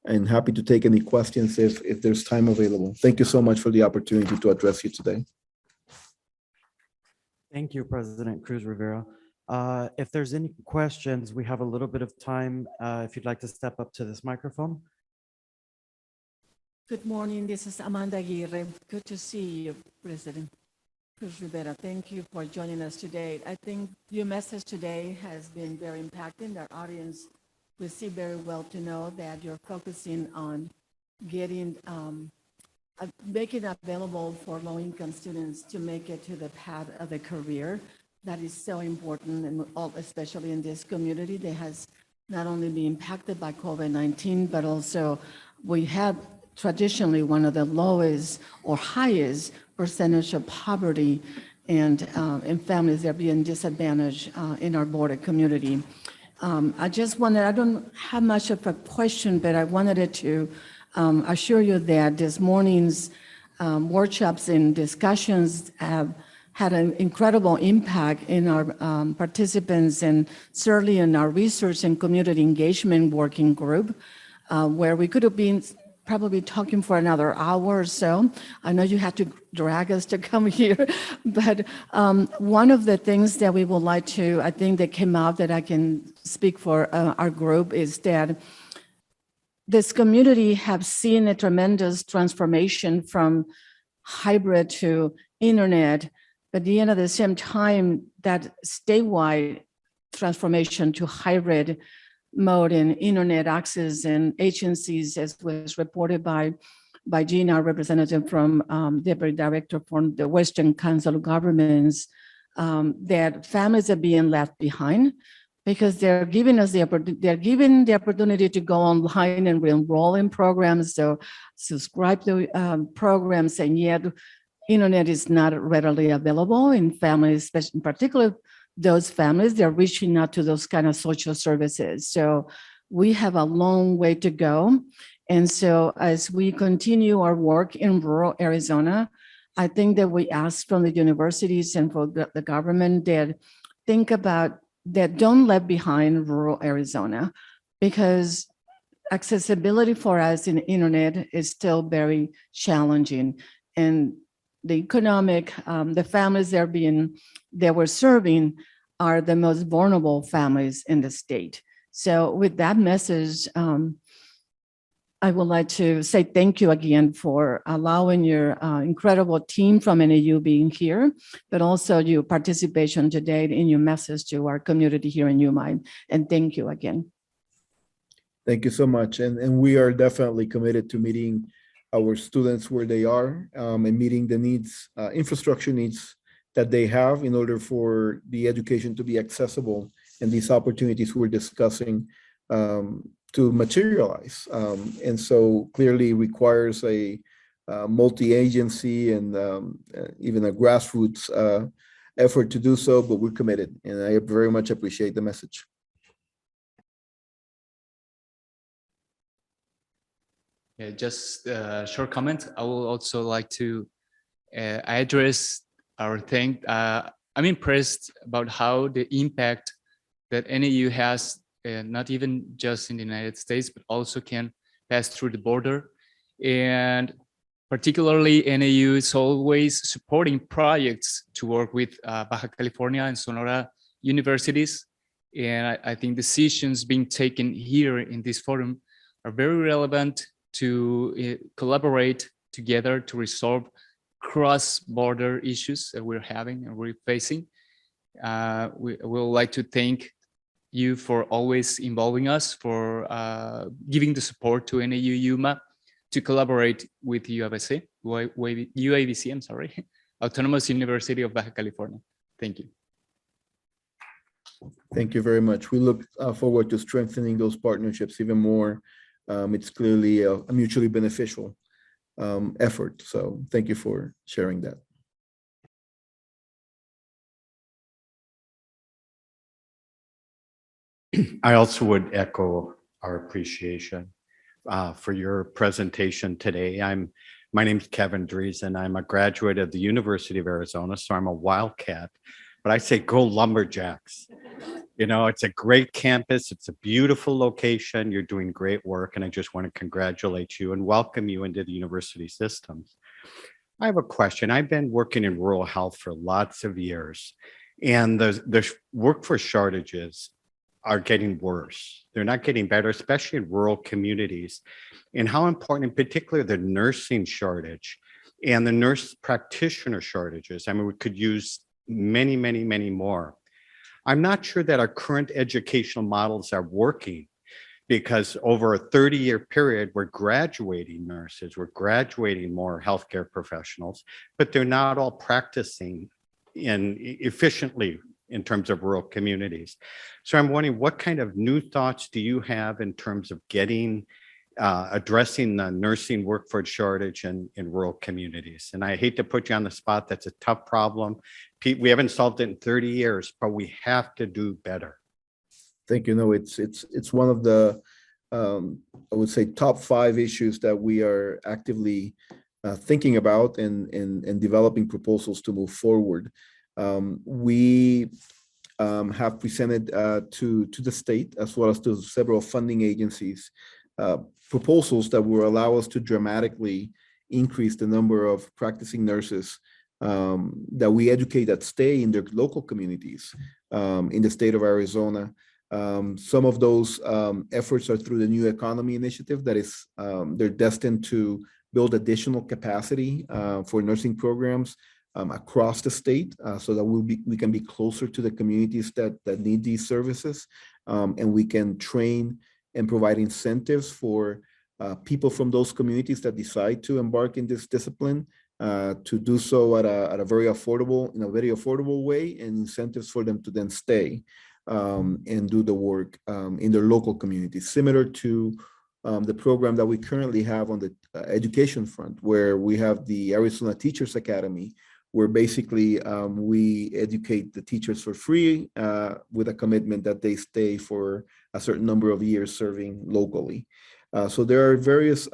and happy to take any questions if there's time available. Thank you so much for the opportunity to address you today. Thank you, President Cruz Rivera. If there's any questions, we have a little bit of time. If you'd like to step up to this microphone. Good morning. This is Amanda Aguirre. Good to see you, President Cruz Rivera. Thank you for joining us today. I think your message today has been very impacting. Our audience will see very well to know that you're focusing on getting, making available for low-income students to make it to the path of a career. That is so important, and especially in this community that has not only been impacted by COVID-19, but also we have traditionally one of the lowest or highest percentage of poverty and families that are being disadvantaged in our border community. I don't have much of a question, but I wanted to assure you that this morning's workshops and discussions have had an incredible impact in our participants and certainly in our research and community engagement working group, where we could have been probably talking for another hour or so. I know you had to drag us to come here, but one of the things that we would like to, I think that came out that I can speak for our group is that this community have seen a tremendous transformation from hybrid to internet. But at the same time, that statewide transformation to hybrid mode and internet access and agencies, as was reported by Gina, representative from Deputy Director from the Western Council of Governments, that families are being left behind because they're giving the opportunity to go online and enroll in programs, so subscribe to programs, and yet internet is not readily available in families, especially in particular those families. They're reaching out to those kind of social services. So we have a long way to go. And so as we continue our work in rural Arizona, I think that we ask from the universities and for the government that think about that, don't let behind rural Arizona, because accessibility for us in the internet is still very challenging. And the economic, the families that we're serving are the most vulnerable families in the state. So with that message, I would like to say thank you again for allowing your incredible team from NAU being here, but also your participation today in your message to our community here in Yuma. And thank you again. Thank you so much. And we are definitely committed to meeting our students where they are and meeting the needs, infrastructure needs that they have in order for the education to be accessible and these opportunities we're discussing to materialize. And so clearly requires a multi-agency and even a grassroots effort to do so, but we're committed, and I very much appreciate the message. Yeah, just a short comment. I would also like to address our thing. I'm impressed about how the impact that NAU has, not even just in the United States, but also can pass through the border. And particularly NAU is always supporting projects to work with Baja California and Sonora universities. And I think decisions being taken here in this forum are very relevant to collaborate together to resolve cross-border issues that we're having and we're facing. We would like to thank you for always involving us, for giving the support to NAU Yuma to collaborate with UABC, I'm sorry, Autonomous University of Baja California. Thank you. Thank you very much. We look forward to strengthening those partnerships even more. It's clearly a mutually beneficial effort. So thank you for sharing that. I also would echo our appreciation for your presentation today. My name's Kevin Dries, and I'm a graduate of the University of Arizona, so I'm a Wildcat, but I say go Lumberjacks. You know, it's a great campus. It's a beautiful location. You're doing great work, and I just want to congratulate you and welcome you into the university systems. I have a question. I've been working in rural health for lots of years, and the workforce shortages are getting worse. They're not getting better, especially in rural communities. And how important, in particular, the nursing shortage and the nurse practitioner shortages. I mean, we could use many, many, many more. I'm not sure that our current educational models are working, because over a 30-year period, we're graduating nurses, we're graduating more healthcare professionals, but they're not all practicing efficiently in terms of rural communities. So I'm wondering, what kind of new thoughts do you have in terms of addressing the nursing workforce shortage in rural communities? And I hate to put you on the spot, that's a tough problem. We haven't solved it in 30 years, but we have to do better. Thank you. No, it's one of the, I would say, top 5 issues that we are actively thinking about and developing proposals to move forward. We have presented to the state, as well as to several funding agencies, proposals that will allow us to dramatically increase the number of practicing nurses that we educate that stay in their local communities in the state of Arizona. Some of those efforts are through the New Economy Initiative that is, they're destined to build additional capacity for nursing programs across the state so that we can be closer to the communities that need these services. And we can train and provide incentives for people from those communities that decide to embark in this discipline to do so in a very affordable way, and incentives for them to then stay and do the work in their local communities, similar to the program that we currently have on the education front, where we have the Arizona Teachers Academy, where basically we educate the teachers for free with a commitment that they stay for a certain number of years serving locally. So there are various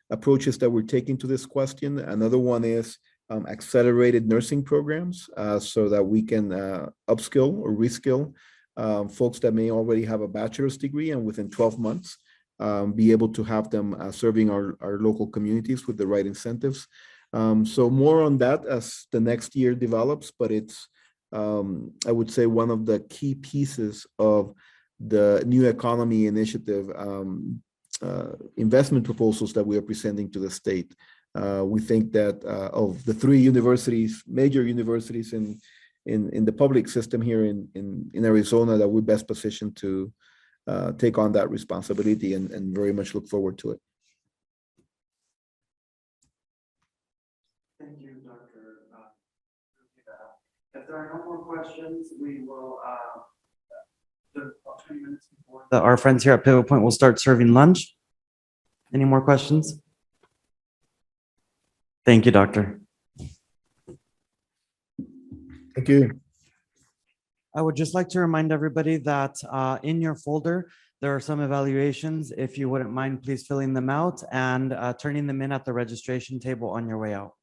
approaches that we're taking to this question. Another one is accelerated nursing programs so that we can upskill or reskill folks that may already have a bachelor's degree, and within 12 months be able to have them serving our local communities with the right incentives. So more on that as the next year develops, but it's, I would say, one of the key pieces of the new economy initiative investment proposals that we are presenting to the state. We think that of the three universities, major universities in the public system here in Arizona, that we're best positioned to take on that responsibility and very much look forward to it. Thank you, Dr. If there are no more questions, we will, about 20 minutes before our friends here at Pivot Point will start serving lunch. Any more questions? Thank you, Doctor. Thank you. I would just like to remind everybody that in your folder, there are some evaluations. If you wouldn't mind, please filling them out and turning them in at the registration table on your way out.